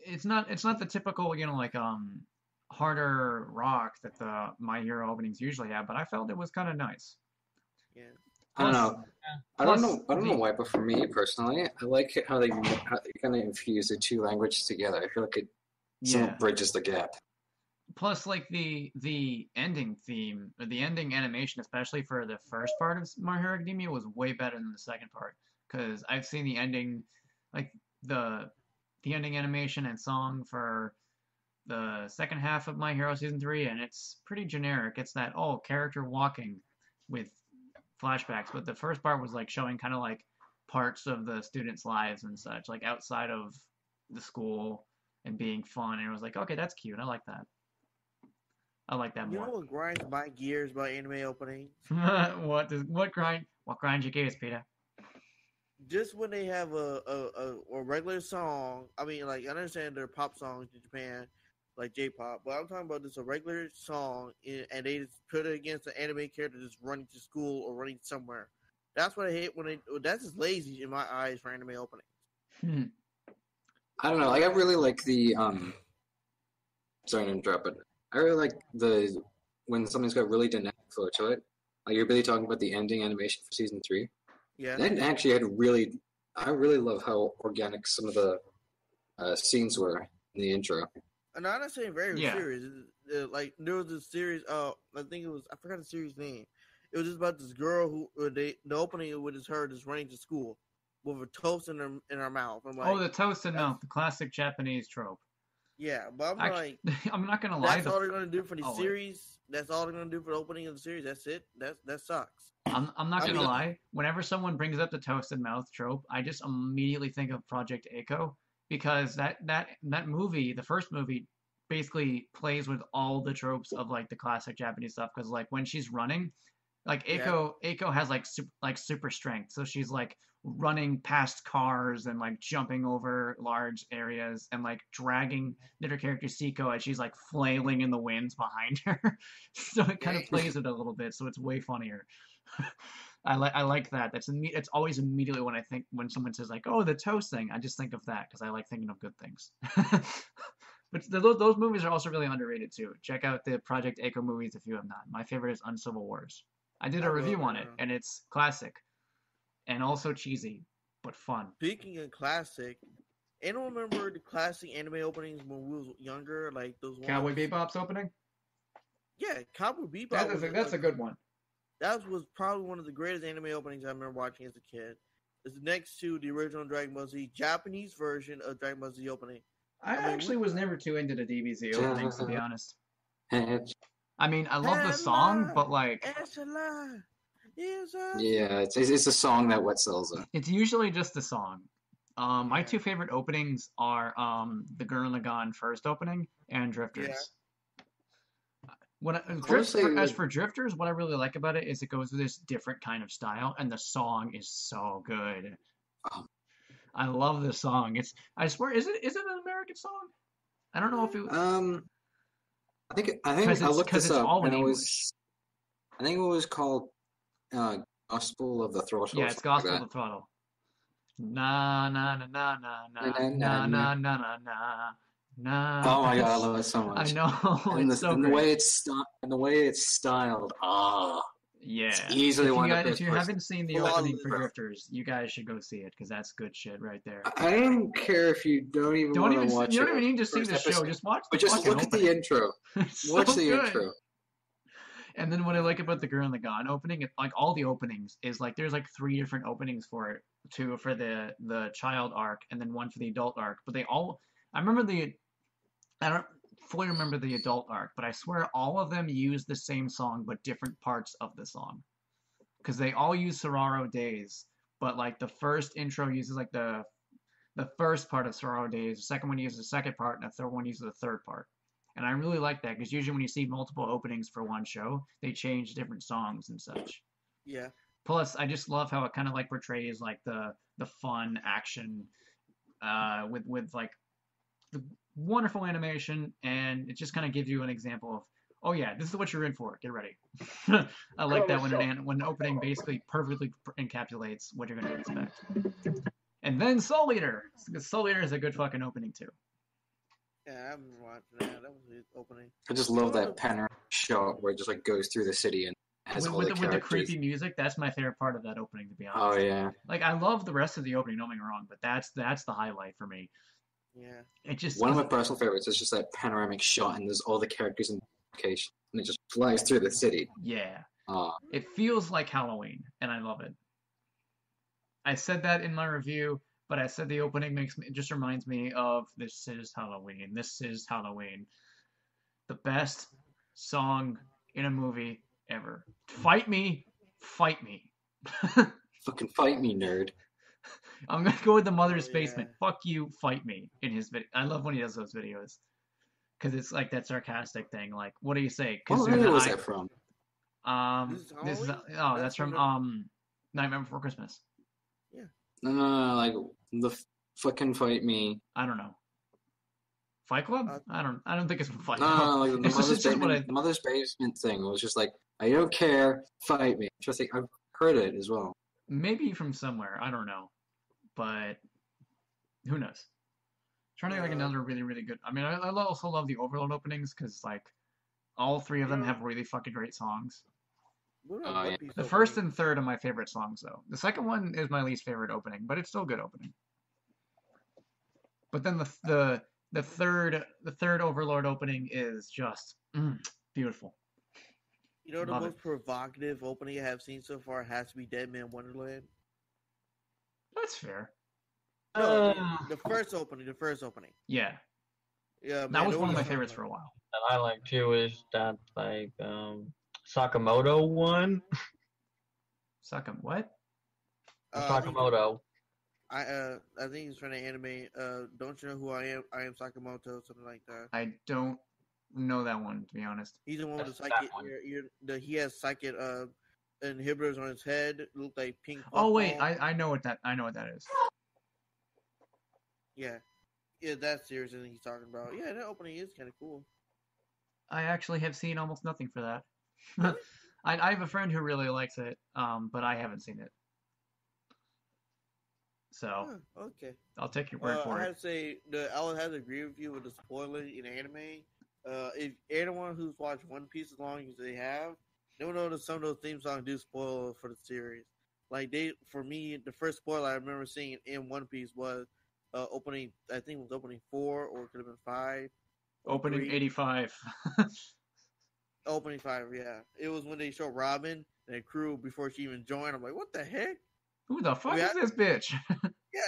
it's not the typical like harder rock that the My Hero openings usually have, but I felt it was kind of nice. Yeah. I don't Plus- know. I don't plus know why, but for me personally, I like it how they kind of infuse the two languages together. I feel like it somewhat bridges the gap. Plus, like the ending theme, or the ending animation, especially for the first part of My Hero Academia, was way better than the second part. Because I've seen the ending, like the ending animation and song for the second half of My Hero Season 3, and it's pretty generic. It's that character walking with flashbacks, but the first part was like showing kind of like parts of the students' lives and such, like outside of the school and being fun. And it was like, okay, that's cute. I like that. I like that You more. know what grinds my gears about anime openings? what grinds your gears, Peter? Just when they have a regular song. I mean, like, I understand there are pop songs in Japan, like J-pop, but I'm talking about just a regular song, and they just put it against an anime character just running to school or running somewhere. That's what I hate when that's just lazy in my eyes for anime openings. I don't know. Like, I really like the Sorry to interrupt, but I really like when something's got really dynamic flow to it. Like, you're really talking about the ending animation for season 3. Yeah. That actually had I really love how organic some of the scenes were in the intro. And I'm not saying very Yeah. serious. Like, there was a series. I think it was. I forgot the series name. It was just about this girl who the opening was her just running to school with a toast in her mouth. I'm like, the toasted mouth, the classic Japanese trope. yeah, but I'm Actually, like, I'm not gonna lie. that's all they're gonna do for the wait. series. That's all they're gonna do for the opening of the series. That's it. That sucks. I'm not gonna lie. Whenever someone brings up the toasted mouth trope, I just immediately think of Project Echo because that movie, the first movie, basically plays with all the tropes of like the classic Japanese stuff. Because like when she's running, like Eiko has like super strength, so she's like running past cars and like jumping over large areas and like dragging her character Seiko as she's like flailing in the winds behind her. So it kind of plays it a little bit, so it's way funnier. I like that. It's always immediately when someone says like, "Oh, the toast thing," I just think of that because I like thinking of good things. But those movies are also really underrated too. Check out the Project Echo movies if you have not. My favorite is Uncivil Wars. I did a review on it, and it's classic, and also cheesy, but fun. Speaking of classic, anyone remember the classic anime openings when we was younger, like those ones? Cowboy Bebop's opening. Yeah, Cowboy Bebop. That's a good one. That was probably one of the greatest anime openings I remember watching as a kid. It's next to the original Dragon Ball Z Japanese version of Dragon Ball Z opening. I actually was never too into the DBZ openings, to be honest. I mean, I love the song, but like, Is Yeah, it's a song that what sells it. It's usually just the song. My Yeah. two favorite openings are the Gurren Lagann first opening and Drifters. Yeah. As for Drifters, what I really like about it is it goes with this different kind of style, and the song is so good. Oh. I love this song. I swear, is it an American song? I don't know if it. I think I looked this up, all in and English. I think it was called Gospel of the Throttle. Yeah, it's Gospel of the Throttle. Na na na na na na na na na na na. No. Oh my god, I love it so much. I know. And, it's so and the great. way it's styled. Yeah. It's easily if you haven't seen the opening for Drifters, you guys should go see it because that's good shit right there. I don't care if you don't even want to watch it. You don't even need to see the show. Just watch the just look at the intro. Watch the intro. And then what I like about the Gurren Lagann opening, like all the openings, is like there's like 3 different openings for it. 2 for the child arc, and then 1 for the adult arc. But I don't fully remember the adult arc, but I swear all of them use the same song, but different parts of the song. Because they all use Soraro Days, but like the first intro uses like the first part of Soraro Days, the second one uses the second part, and the third one uses the third part. And I really like that, because usually when you see multiple openings for one show, they change different songs and such. Yeah. Plus, I just love how it kind of like portrays like the fun action with like the wonderful animation, and it just kind of gives you an example of, oh yeah, this is what you're in for. Get ready. I like that when an opening basically perfectly encapsulates what you're going to expect. And then Soul Eater. Soul Eater is a good fucking opening too. Yeah, I haven't watched that. That was the opening. I just love that panoramic shot where it just like goes through the city and has all the characters. With the creepy music. That's my favorite part of that opening, to be honest. Oh yeah. Like I love the rest of the opening. Don't get me wrong, but that's the highlight for me. Yeah. It just one of my personal favorites is just that panoramic shot, and there's all the characters in location, and it just flies through the city. Yeah. It feels like Halloween, and I love it. I said that in my review, but I said the opening just reminds me of This Is Halloween. This is Halloween. The best song in a movie ever. Fight me. Fight me. Fucking fight me, nerd. I'm gonna go with the Mother's Basement. Fuck you, fight me. In his video, I love when he does those videos, because it's like that sarcastic thing. Like, what do you say? What movie was that from? That's from Nightmare Before Christmas. Yeah. No, like the fucking fight me. I don't know. Fight Club? I don't think it's from Fight Club. No, like the Mother's Basement thing. It was just like, I don't care, fight me. Just like I've heard it as well. Maybe from somewhere. I don't know. But who knows? I'm trying to get like another really, really good. I mean, I also love the Overload openings, because like all 3 of them have really fucking great songs. Yeah. The first and third are my favorite songs, though. The second one is my least favorite opening, but it's still a good opening. But then the third Overlord opening is just beautiful. You know, the most provocative opening I have seen so far has to be Dead Man Wonderland. That's fair. No, the first opening. Yeah. Yeah, that was one of my favorites for a while. That I like too is that like Sakamoto one. What? Sakamoto. I think he's from the anime. Don't you know who I am? I am Sakamoto, something like that. I don't know that one, to be honest. He's the one with the psychic. He has psychic inhibitors on his head. Look like pink. Oh wait, I know what that is. Yeah, that series that he's talking about. Yeah, that opening is kind of cool. I actually have seen almost nothing for that. I have a friend who really likes it, but I haven't seen it. So okay, I'll take your word for it. I had to say, I would have to agree with you with the spoiler in anime. If anyone who's watched One Piece as long as they have, they will know that some of those theme songs do spoil for the series. Like for me, the first spoiler I remember seeing in One Piece was opening. I think it was opening 4, or it could have been 5. Opening 3. 85. Opening 5, yeah. It was when they showed Robin and the crew before she even joined. I'm like, what the heck? Who the fuck is this bitch? Yeah.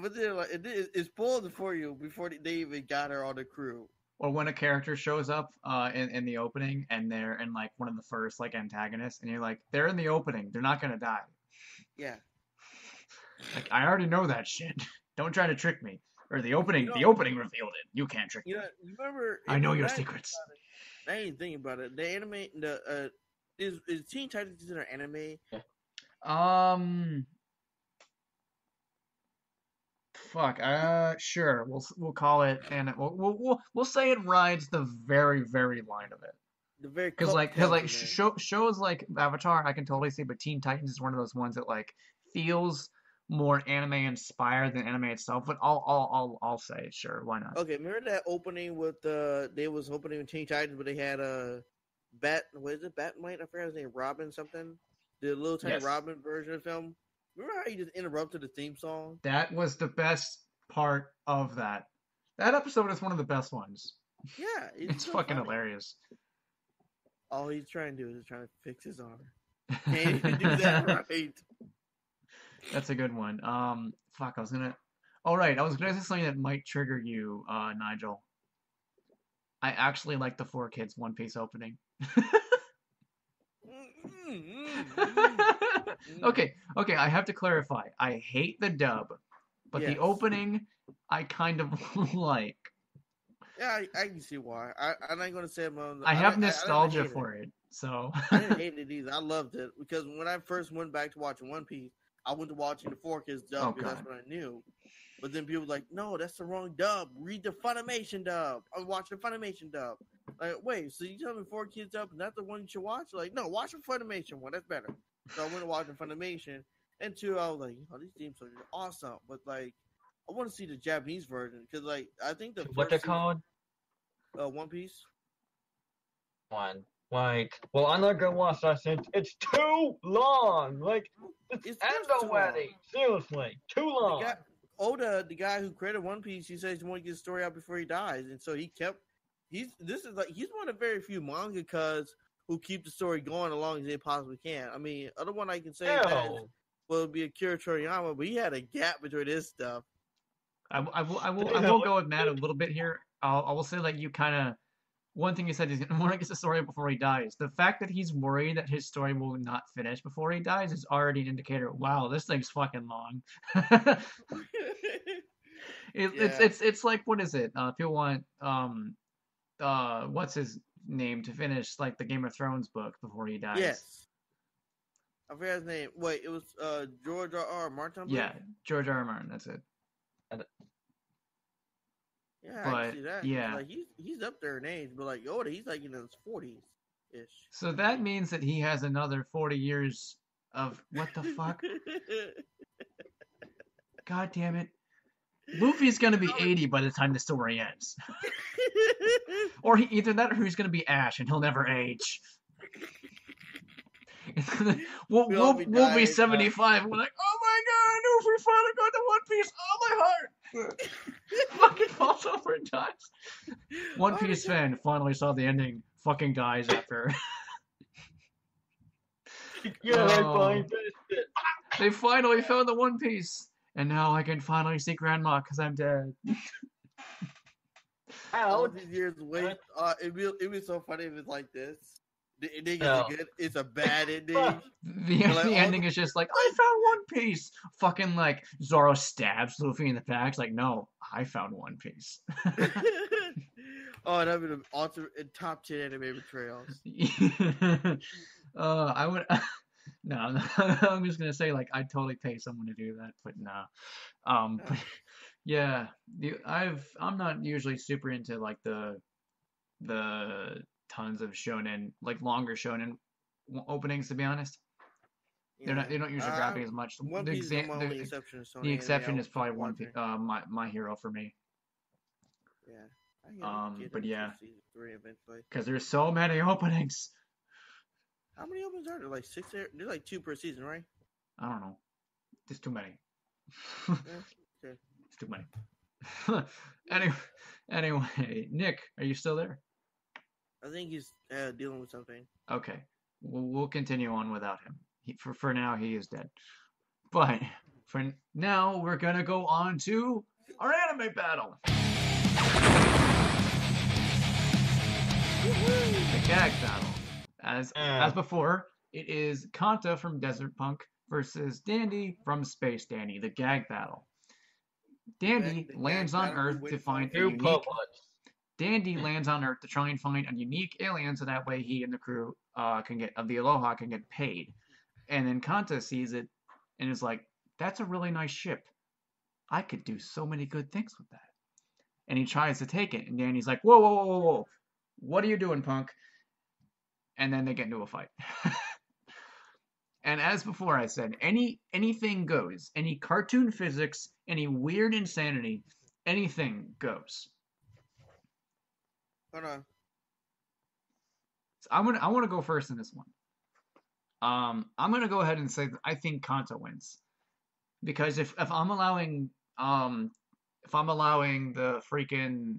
But then, like, it spoiled it for you before they even got her on the crew. or when a character shows up in the opening and they're in like one of the first like antagonists, and you're like, they're in the opening, they're not gonna die. Yeah. Like I already know that shit. Don't try to trick me. Or the opening, You the know, opening revealed it. You can't trick you me. know, you remember? I know your Now secrets. I ain't thinking about it. The anime, is Teen Titans considered anime? Um, fuck. Sure. We'll call it, and we'll say it rides the very very line of it. The very Because cult like classic, man. shows like Avatar, I can totally see, but Teen Titans is one of those ones that like feels more anime inspired than anime itself. But I'll say it. Sure, why not? Okay, remember that opening with they was opening with Teen Titans, but they had a what is it, Batmite? I forgot his name, Robin something. The little tiny Yes. Robin version of the film. Remember how he just interrupted the theme song? That was the best part of that. That episode is one of the best ones. Yeah, It's so fucking funny. hilarious. All he's trying to do is trying to fix his arm. Can't even do that right. That's a good one. Fuck, I was gonna. Oh right, I was gonna say something that might trigger you, Nigel. I actually like the Four Kids One Piece opening. Okay, I have to clarify. I hate the dub, but the Yes. opening I kind of like. Yeah, I can see why. I'm not gonna say I have didn't nostalgia hate for it, so. I didn't hate it either. I loved it because when I first went back to watching One Piece, I went to watching the Four Kids dub Oh, because that's God. what I knew. But then people were like, "No, that's the wrong dub. Read the Funimation dub." I was watching the Funimation dub. Like, wait, so you tell me Four Kids dub is not the one you should watch? Like, no, watch the Funimation one. That's better. So I went to watch the Funimation, and two, I was like, "Oh, these theme songs are awesome." But like, I want to see the Japanese version because, like, I think the What they're called? One Piece. One. Like, well, I'm not gonna watch that since it's too long. Like, It's it's just end too already. Seriously, too long. Oda, the guy who created One Piece, he says he wants to get the story out before he dies, and so he kept. He's one of the very few mangakas who keep the story going as long as they possibly can. I mean, other one I can say that Ew. would be Akira Toriyama, but he had a gap between his stuff. I will go with Matt a little bit here. I will say like you kind of one thing you said is want to get the story before he dies. The fact that he's worried that his story will not finish before he dies is already an indicator. Wow, this thing's fucking long. It's like what is it? People want what's his name to finish like the Game of Thrones book before he dies. Yes, I forgot his name. Wait, it was George R. Martin. I believe? Yeah, George R. R. Martin. That's it. Yeah, But, I can see that. yeah. Like he's up there in age, but like Oda, he's like in his 40s ish. So that means that he has another 40 years of what the fuck? God damn it. Luffy's gonna be 80 by the time the story ends. Or either that or he's gonna be Ash and he'll never age. We'll be 75 and we're like, oh my god, Luffy finally got the One Piece. Oh my heart. Fucking falls over and dies. One Piece fan finally saw the ending. Fucking dies after. Yeah, they Oh. finally finished it. They finally found the One Piece. And now I can finally see Grandma because I'm dead. All Out. these years wait. It'd be so funny if it's like this. The ending No. is good. It's a bad ending. The Like, the all ending is just like, I found One Piece. Fucking like Zoro stabs Luffy in the back. It's like, no, I found One Piece. Oh, that'd be the ultimate top 10 anime betrayals. I would. No, I'm just gonna say like I'd totally pay someone to do that, but nah. But, yeah, I'm not usually super into like the tons of shonen, like longer shonen openings, to be honest. They don't usually grab me as much. One The Piece is exam- my the- only exception. To Sony The anime exception I is probably was One Piece, watching. my hero for me, Yeah. I gotta get but into yeah. season 3 eventually. because there's so many openings. How many opens are there? Like 6? There's like 2 per season, right? I don't know. There's too many. Yeah. Okay. It's too many. Anyway, Nick, are you still there? I think he's dealing with something. Okay, we'll continue on without him. For now, he is dead. But for now, we're gonna go on to our anime battle. The gag battle. As Uh, before, it is Kanta from Desert Punk versus Dandy from Space Dandy. The gag battle. Dandy The lands gag on battle we Earth to waited for find a two unique. puppets. Dandy lands on Earth to try and find a unique alien, so that way he and the crew of the Aloha can get paid. And then Kanta sees it and is like, "That's a really nice ship. I could do so many good things with that." And he tries to take it, and Danny's like, "Whoa, whoa, whoa, whoa, whoa! What are you doing, punk?" And then they get into a fight. And as before, I said, anything goes. Any cartoon physics, any weird insanity, anything goes. Hold on. So I want to go first in this one. I'm gonna go ahead and say that I think Kanta wins because if I'm allowing the freaking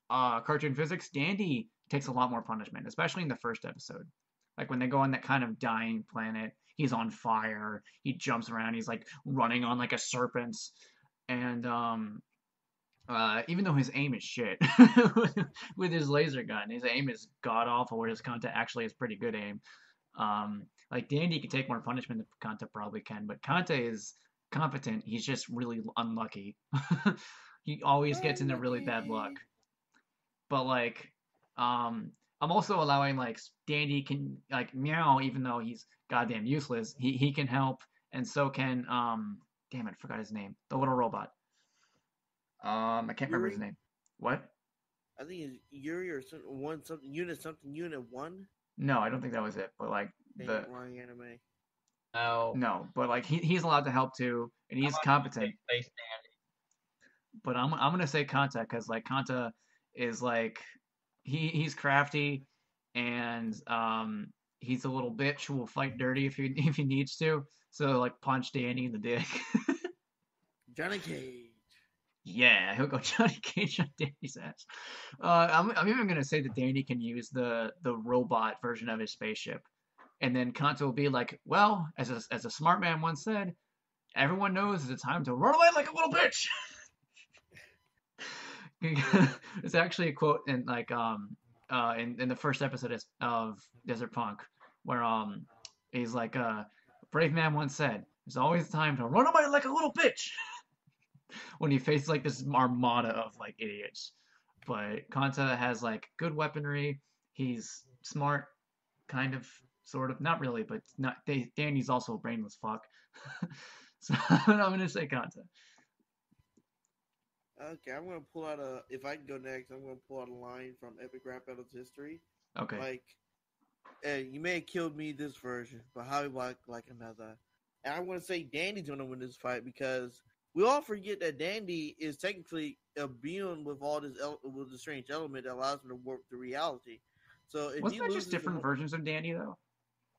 cartoon physics, Dandy takes a lot more punishment, especially in the first episode. Like when they go on that kind of dying planet, he's on fire, he jumps around, he's like running on like a serpent, and even though his aim is shit with his laser gun, his aim is god awful. Whereas Kanta actually has pretty good aim. Like Dandy can take more punishment than Kanta probably can, but Kanta is competent. He's just really unlucky. He always gets into really bad luck. But like, I'm also allowing like Dandy can like meow, even though he's goddamn useless. He can help, and so can damn it, I forgot his name. The little robot. I can't remember his Yuri? name. What? I think it's Yuri or something unit 1. No, I don't think that was it. But like the Wrong anime. No. no, but like he's allowed to help too, and he's competent. Space But I'm gonna say Kanta because like Kanta is like he's crafty and he's a little bitch who will fight dirty if he if he needs to. So like punch Danny in the dick. Johnny Cage. Yeah, he'll go Johnny Cage on Danny's ass. I'm even gonna say that Danny can use the robot version of his spaceship, and then Kanta will be like, "Well, as a smart man once said, everyone knows it's time to run away like a little bitch." It's actually a quote in like in the first episode of Desert Punk where he's like brave man once said, "There's always time to run away like a little bitch." When he faces like this armada of like idiots. But Kanta has like good weaponry. He's smart, kind of, sort of, not really, but not. Danny's also a brainless fuck. So I'm gonna say Kanta. Okay, I'm gonna pull out a. If I can go next, I'm gonna pull out a line from Epic Rap Battles history. Okay. Like, you may have killed me this version, but how about like another? And I'm gonna say Dandy's gonna win this fight because we all forget that Dandy is technically imbued with all this with the strange element that allows him to warp the reality. So if Wasn't he that loses just different versions of Danny though?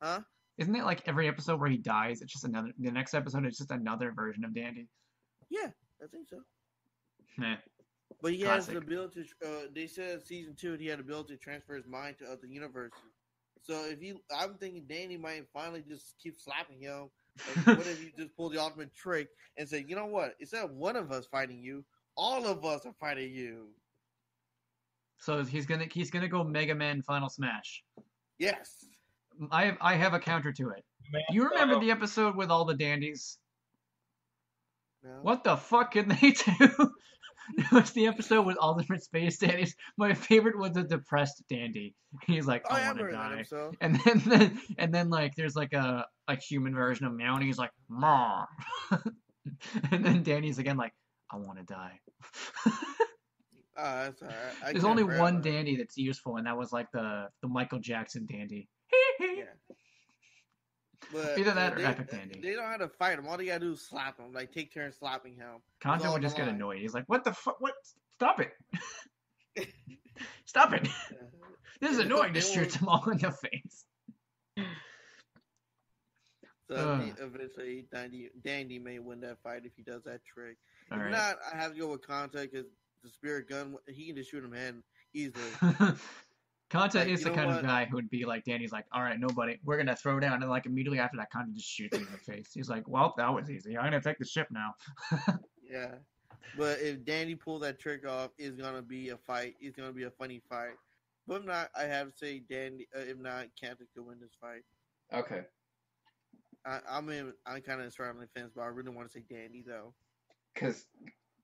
huh? Isn't it like every episode where he dies, it's just another. The next episode is just another version of Dandy. Yeah, I think so. Meh. But he has Classic. the ability. They said in season 2 he had the ability to transfer his mind to other universes. So I'm thinking Danny might finally just keep slapping him. Like, what if you just pull the ultimate trick and say, you know what? Instead of one of us fighting you, all of us are fighting you. So he's gonna go Mega Man Final Smash. Yes. I have a counter to it. Man, Do you remember the episode with all the dandies? No. What the fuck can they do? It was the episode with all the different space dandies. My favorite was the depressed dandy. He's like, Oh, I yeah, I want to remember that die. episode. And then like there's like a human version of Meow, and he's like, Mom. And then Danny's again like, I want to die. That's all right. There's only one dandy that's useful, and that was like the Michael Jackson dandy. Yeah. But Either that or Epic Dandy. They don't know how to fight him. All they gotta do is slap him. Like, take turns slapping him. Kanta would just get annoyed. He's like, what the fuck? What? Stop it. Stop it. This is annoying. Just shoots them all in the face. So eventually, Dandy may win that fight if he does that trick. All If right. not, I have to go with Kanta because the spirit gun, he can just shoot him in easily. Kanta Like, is you the know kind of what? guy who would be like, Danny's like, all right, nobody, we're going to throw down. And like immediately after that, Kanta just shoots him in the face. He's like, well, that was easy. I'm going to take the ship now. Yeah. But if Danny pulls that trick off, it's going to be a fight. It's going to be a funny fight. But if not, I have to say Dandy. If not, Kanta could win this fight. Okay. I'm kind of straddling the fence, but I really want to say Dandy though. Because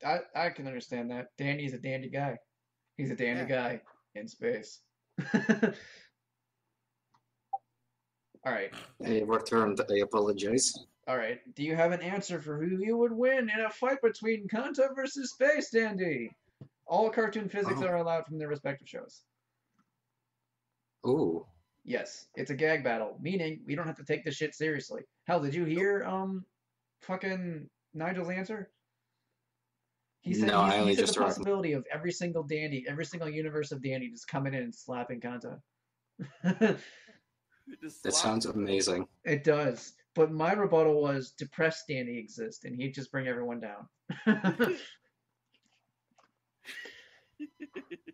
I can understand that. Danny's a dandy guy. He's a dandy guy in space. All right. I returned. I apologize. All right. Do you have an answer for who you would win in a fight between Kanta versus Space Dandy? All cartoon physics are allowed from their respective shows. Ooh. Yes, it's a gag battle, meaning we don't have to take this shit seriously. Hell, did you hear fucking Nigel's answer? He said No, I only he said just the heard. possibility of every single dandy, every single universe of dandy just coming in and slapping Kanta. That sounds amazing. It does. But my rebuttal was depressed dandy exist and he'd just bring everyone down.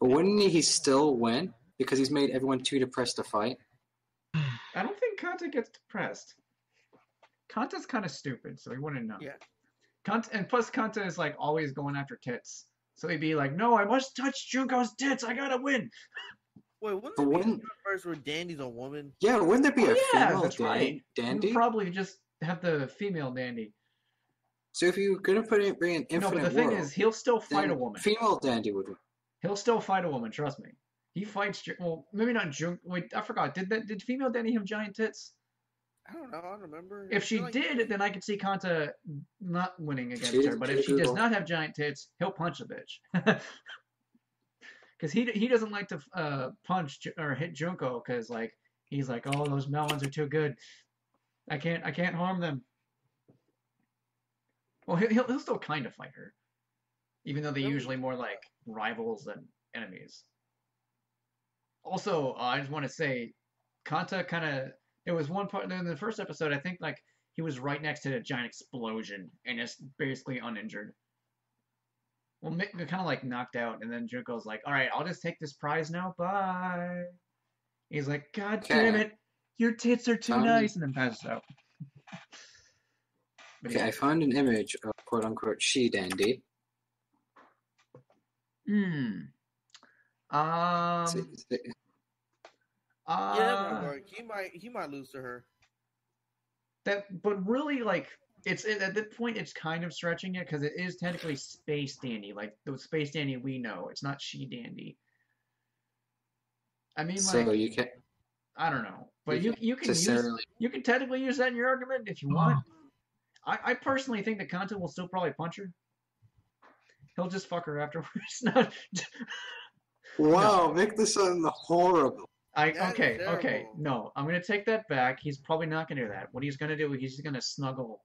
But wouldn't he still win? Because he's made everyone too depressed to fight? I don't think Kanta gets depressed. Kanta's kind of stupid, so he wouldn't know. Yeah. Kanta, and plus Kanta is like always going after tits. So he'd be like, no, I must touch Junko's tits. I gotta win. Wait, wouldn't But there be a wouldn't- universe where Dandy's a woman? Yeah, wouldn't there be a Yeah, female that's right. dandy? You'd probably just have the female dandy. So if you're gonna bring an No, infinite but the thing world, is, he'll still fight then a woman. female dandy would win. He'll still fight a woman. Trust me. He fights. Well, maybe not Junk. Wait, I forgot. Did female Danny have giant tits? I don't know. I don't remember. If she I feel like- did, then I could see Kanta not winning against She- her. But if she she does will. not have giant tits, he'll punch a bitch. Because he doesn't like to punch or hit Junko because like he's like, oh, those melons are too good. I can't harm them. Well, he'll still kind of fight her, even though they're Really? usually more like rivals than enemies. Also, I just want to say, Kanta kind of. There was one part in the first episode. I think like he was right next to a giant explosion and is basically uninjured. Well, kind of like knocked out, and then Junko's like, "All right, I'll just take this prize now. Bye." He's like, "God damn it, your tits are too nice," and then passes out. But Okay, I found an image of quote unquote she dandy. Hmm. So- Yeah, Mark, he might lose to her. But really, like, at that point, it's kind of stretching it because it is technically Space Dandy, like the Space Dandy we know. It's not She Dandy. I mean, So like, you can I don't know, but you you can necessarily you can technically use that in your argument if you want. I personally think that Kanta will still probably punch her. He'll just fuck her afterwards. Not. wow, make this sound horrible. That's Okay, terrible. no, I'm gonna take that back. He's probably not gonna do that. What he's gonna do, he's just gonna snuggle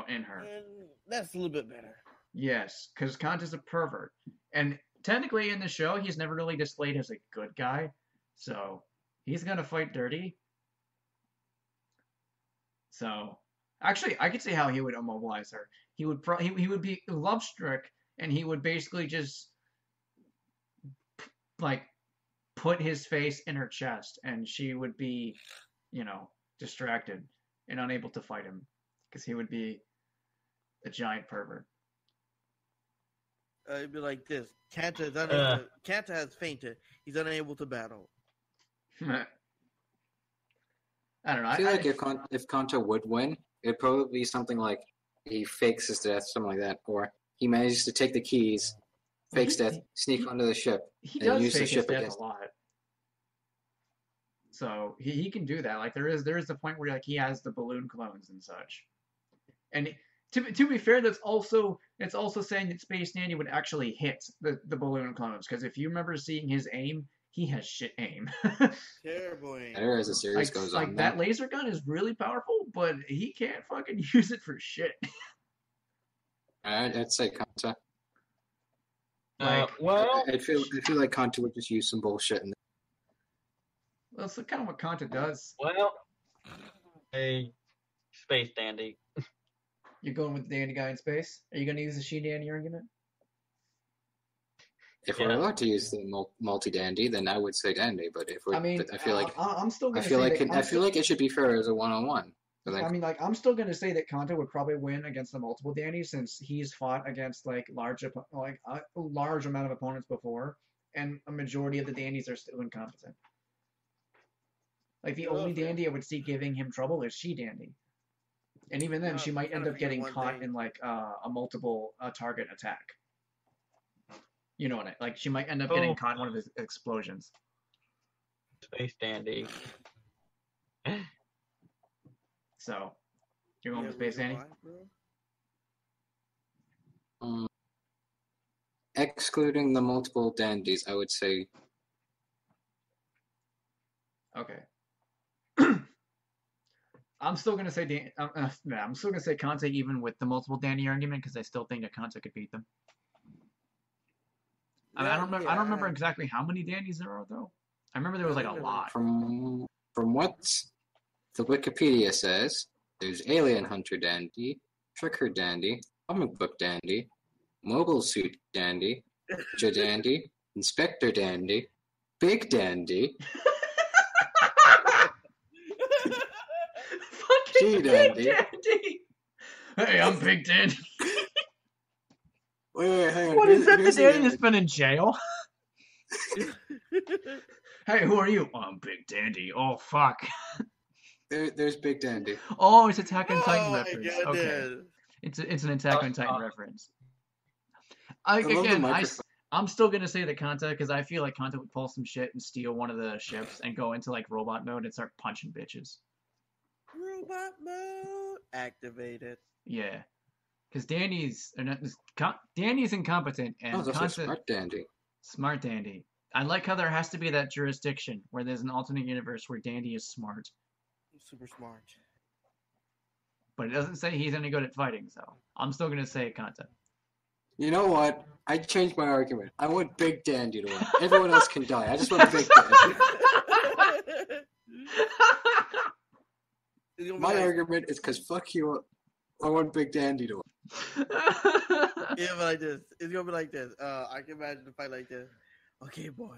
in her. And that's a little bit better. Yes, because Kanta's a pervert, and technically in the show, he's never really displayed as a good guy, so he's gonna fight dirty. So, actually, I could see how he would immobilize her. He would he would be love struck, and he would basically just like put his face in her chest, and she would be, distracted and unable to fight him because he would be a giant pervert. It'd be like this. Kanta has fainted. He's unable to battle. I don't know. I feel like if Kanta would win, it'd probably be something like he fakes his death, something like that, or he manages to take the keys, fakes death, sneak onto the ship, he and does use the fake his ship death against. a lot. So he can do that. Like there is the point where like he has the balloon clones and such. And to be fair, it's also saying that Space Dandy would actually hit the balloon clones because if you remember seeing his aim, he has shit aim. Terrible aim. Better as the series goes on. Like that laser gun is really powerful, but he can't fucking use it for shit. I'd say Kanta. Well, I feel like Kanta would just use some bullshit and Well, that's kind of what Kanta does. a space dandy. You're going with the dandy guy in space? Are you going to use the she dandy argument? if we're allowed to use the multi dandy, then I would say dandy. But if we're, I mean, but I feel like I'm still I going to feel say like that I feel like it should be fair as a one-on-one. So I mean, like, I'm still going to say that Kanta would probably win against the multiple dandies since he's fought against like a large amount of opponents before, and a majority of the dandies are still incompetent. Like the Oh, only fair. dandy I would see giving him trouble is she dandy, and even then No, she I'm might trying end to up figure getting one caught thing. in like a multiple target attack. You know what I like? She might end up getting caught in one of his explosions. Space dandy. So you're going Yeah, with Space reason Dandy? why, bro? Excluding the multiple dandies, I would say Okay. I'm still gonna say I'm still gonna say Kanta even with the multiple dandy argument because I still think that Kanta could beat them. I mean, I don't remember exactly how many dandies there are though. I remember there was like a lot. from what the Wikipedia says, there's Alien Hunter Dandy, Tricker Dandy, Comic Book Dandy, Mobile Suit Dandy, Ninja Dandy, Inspector Dandy, Big Dandy, Fucking G Big Dandy. Dandy. Hey, I'm Big Dandy. Wait, hang on. What is that? The Here's dandy that's been in jail? Bro. Hey, who are you? Oh, I'm Big Dandy. Oh, fuck. There's Big Dandy. Oh, it's Attack on Titan Oh my reference. goodness. Okay. It's an Attack on Titan reference. I love the microphone. I'm still gonna say that Kanta because I feel like Kanta would pull some shit and steal one of the ships and go into like robot mode and start punching bitches. Robot mode activated. Yeah, because Danny's incompetent and Oh, that's a Kanta smart dandy. smart Dandy. I like how there has to be that jurisdiction where there's an alternate universe where Dandy is smart, Super smart. but it doesn't say he's any good at fighting. So I'm still gonna say Kanta. You know what? I changed my argument. I want Big Dandy to win. Everyone else can die. I just want Big Dandy. My argument is because fuck you. I want Big Dandy to win. Yeah, but like this. It's gonna be like this. I can imagine a fight like this. Okay, boy.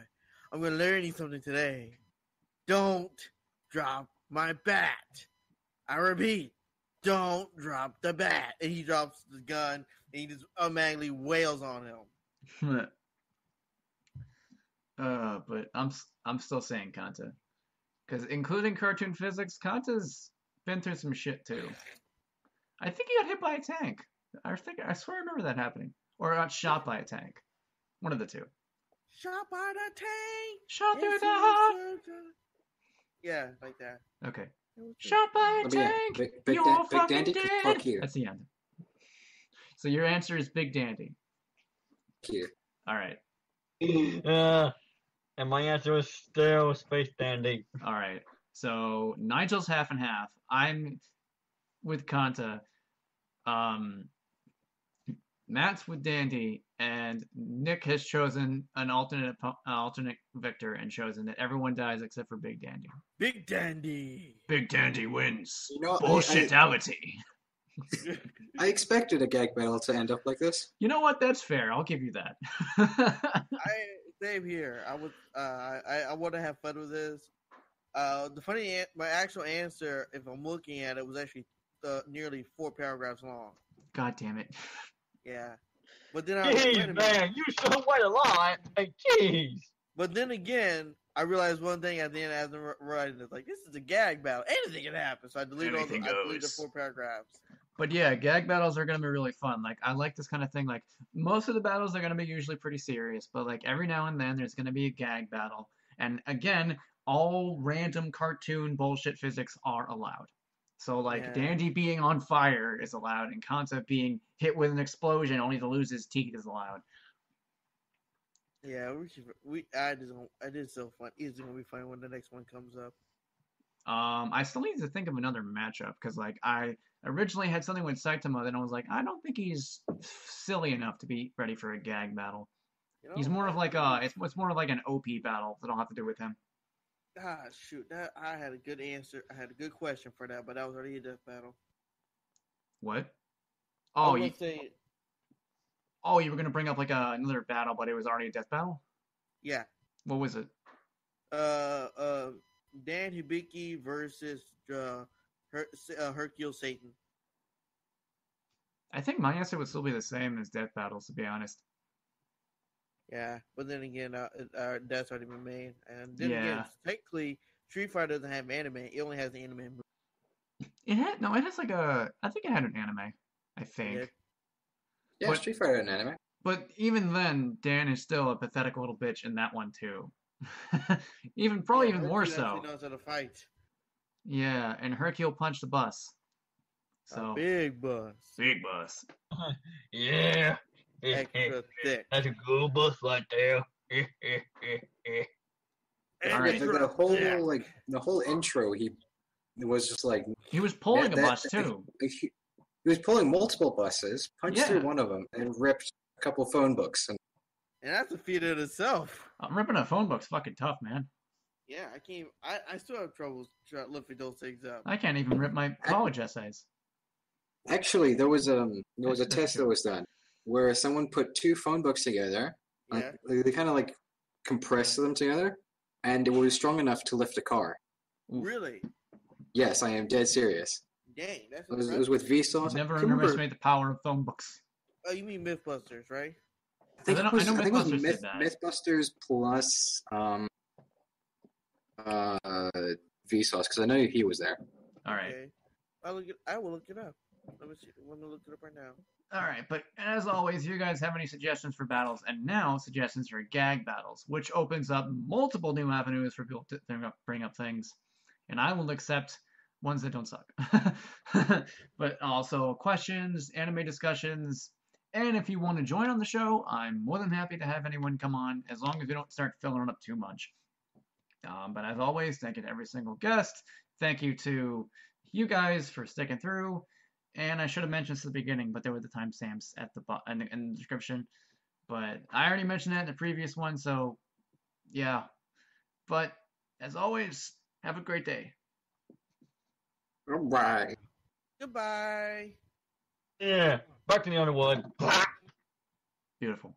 I'm gonna learn you something today. Don't drop my bat. I repeat, don't drop the bat. And he drops the gun and he just automatically wails on him. But I'm still saying Kanta, because including cartoon physics, Kanta's been through some shit too. I think he got hit by a tank. I swear I remember that happening, or got shot by a tank. One of the two. Shot by the tank. Shot through the heart. Yeah, like that. Okay. Shot by a But yeah, tank. Big You're Dandy, fucking 'cause dead. fuck you. That's the end. So your answer is Big Dandy. Fuck you. All right. And my answer was still Space Dandy. All right. So Nigel's half and half. I'm with Kanta. Matt's with Dandy, and Nick has chosen an alternate victor and chosen that everyone dies except for Big Dandy. Big Dandy. Big Dandy wins. You know, Bullshitality. I expected a gag battle to end up like this. You know what? That's fair. I'll give you that. Same here. I want to have fun with this. My actual answer, if I'm looking at it, was actually nearly 4 paragraphs long. God damn it. Yeah, but then I was like, wait a Jeez, minute. man, you so quite a lot. Like, jeez. But then again, I realized one thing at the end as I'm writing this, like, this is a gag battle. Anything can happen. So I deleted Anything I deleted goes. 4 paragraphs. But yeah, gag battles are gonna be really fun. Like I like this kind of thing. Like most of the battles are gonna be usually pretty serious, but like every now and then there's gonna be a gag battle. And again, all random cartoon bullshit physics are allowed. So like Yeah. Dandy being on fire is allowed, and Kanta being hit with an explosion only to lose his teeth is allowed. Yeah, I did so fun. It's gonna be fun when the next one comes up. I still need to think of another matchup because like I originally had something with Saitama, then I was like, I don't think he's silly enough to be ready for a gag battle. You know? He's more of like it's more of like an OP battle that I'll have to do with him. Ah, shoot, that I had a good answer. I had a good question for that, but that was already a death battle. What? I Oh, was you gonna say, you were gonna bring up like another battle, but it was already a death battle. yeah. What was it? Dan Hibiki versus Hercule Satan. I think my answer would still be the same as death battles, to be honest. Yeah, but then again, that's already been made. And then again, Yeah. technically, Street Fighter doesn't have anime. It only has the anime movie. It has like I think it had an anime, I think. Yeah. Yeah, But Street Fighter and anime. but even then, Dan is still a pathetic little bitch in that one too. Probably even more Hercule actually so. knows how to fight. Yeah, and Hercule punched the bus. So A big bus. big bus. Yeah. Extra thick. That's a good bus right there. All right. The whole the whole intro, he was just like He was pulling a that- bus that- too. he was pulling multiple buses, punched Yeah. through one of them, and ripped a couple phone books. And And that's a feat in itself. Ripping a phone book's fucking tough, man. Yeah, I can't. I still have trouble lifting those things up. I can't even rip my college essays. actually, there was a That's test true. that was done where someone put two phone books together. Yeah. They kind of like compressed them together, and it was strong enough to lift a car. Oof. Really? Yes, I am dead serious. Dang, that's It was impressive. with Vsauce. Never I can't remember. underestimate the power of phone books. Oh, you mean MythBusters, right? I think I know it was Mythbusters did that. Mythbusters plus Vsauce because I know he was there. All right. Okay. I will look it up. Let me see. Let me look it up right now. All right, but as always, you guys have any suggestions for battles, and now suggestions for gag battles, which opens up multiple new avenues for people to bring up things, and I will accept ones that don't suck. But also questions, anime discussions, and if you want to join on the show, I'm more than happy to have anyone come on, as long as we don't start filling up too much. But as always, thank you to every single guest. Thank you to you guys for sticking through. And I should have mentioned this at the beginning, but there were the timestamps at the in the description. But I already mentioned that in the previous one, so yeah. But as always, have a great day. All right. Goodbye. Yeah. Back to the Underwood. Beautiful.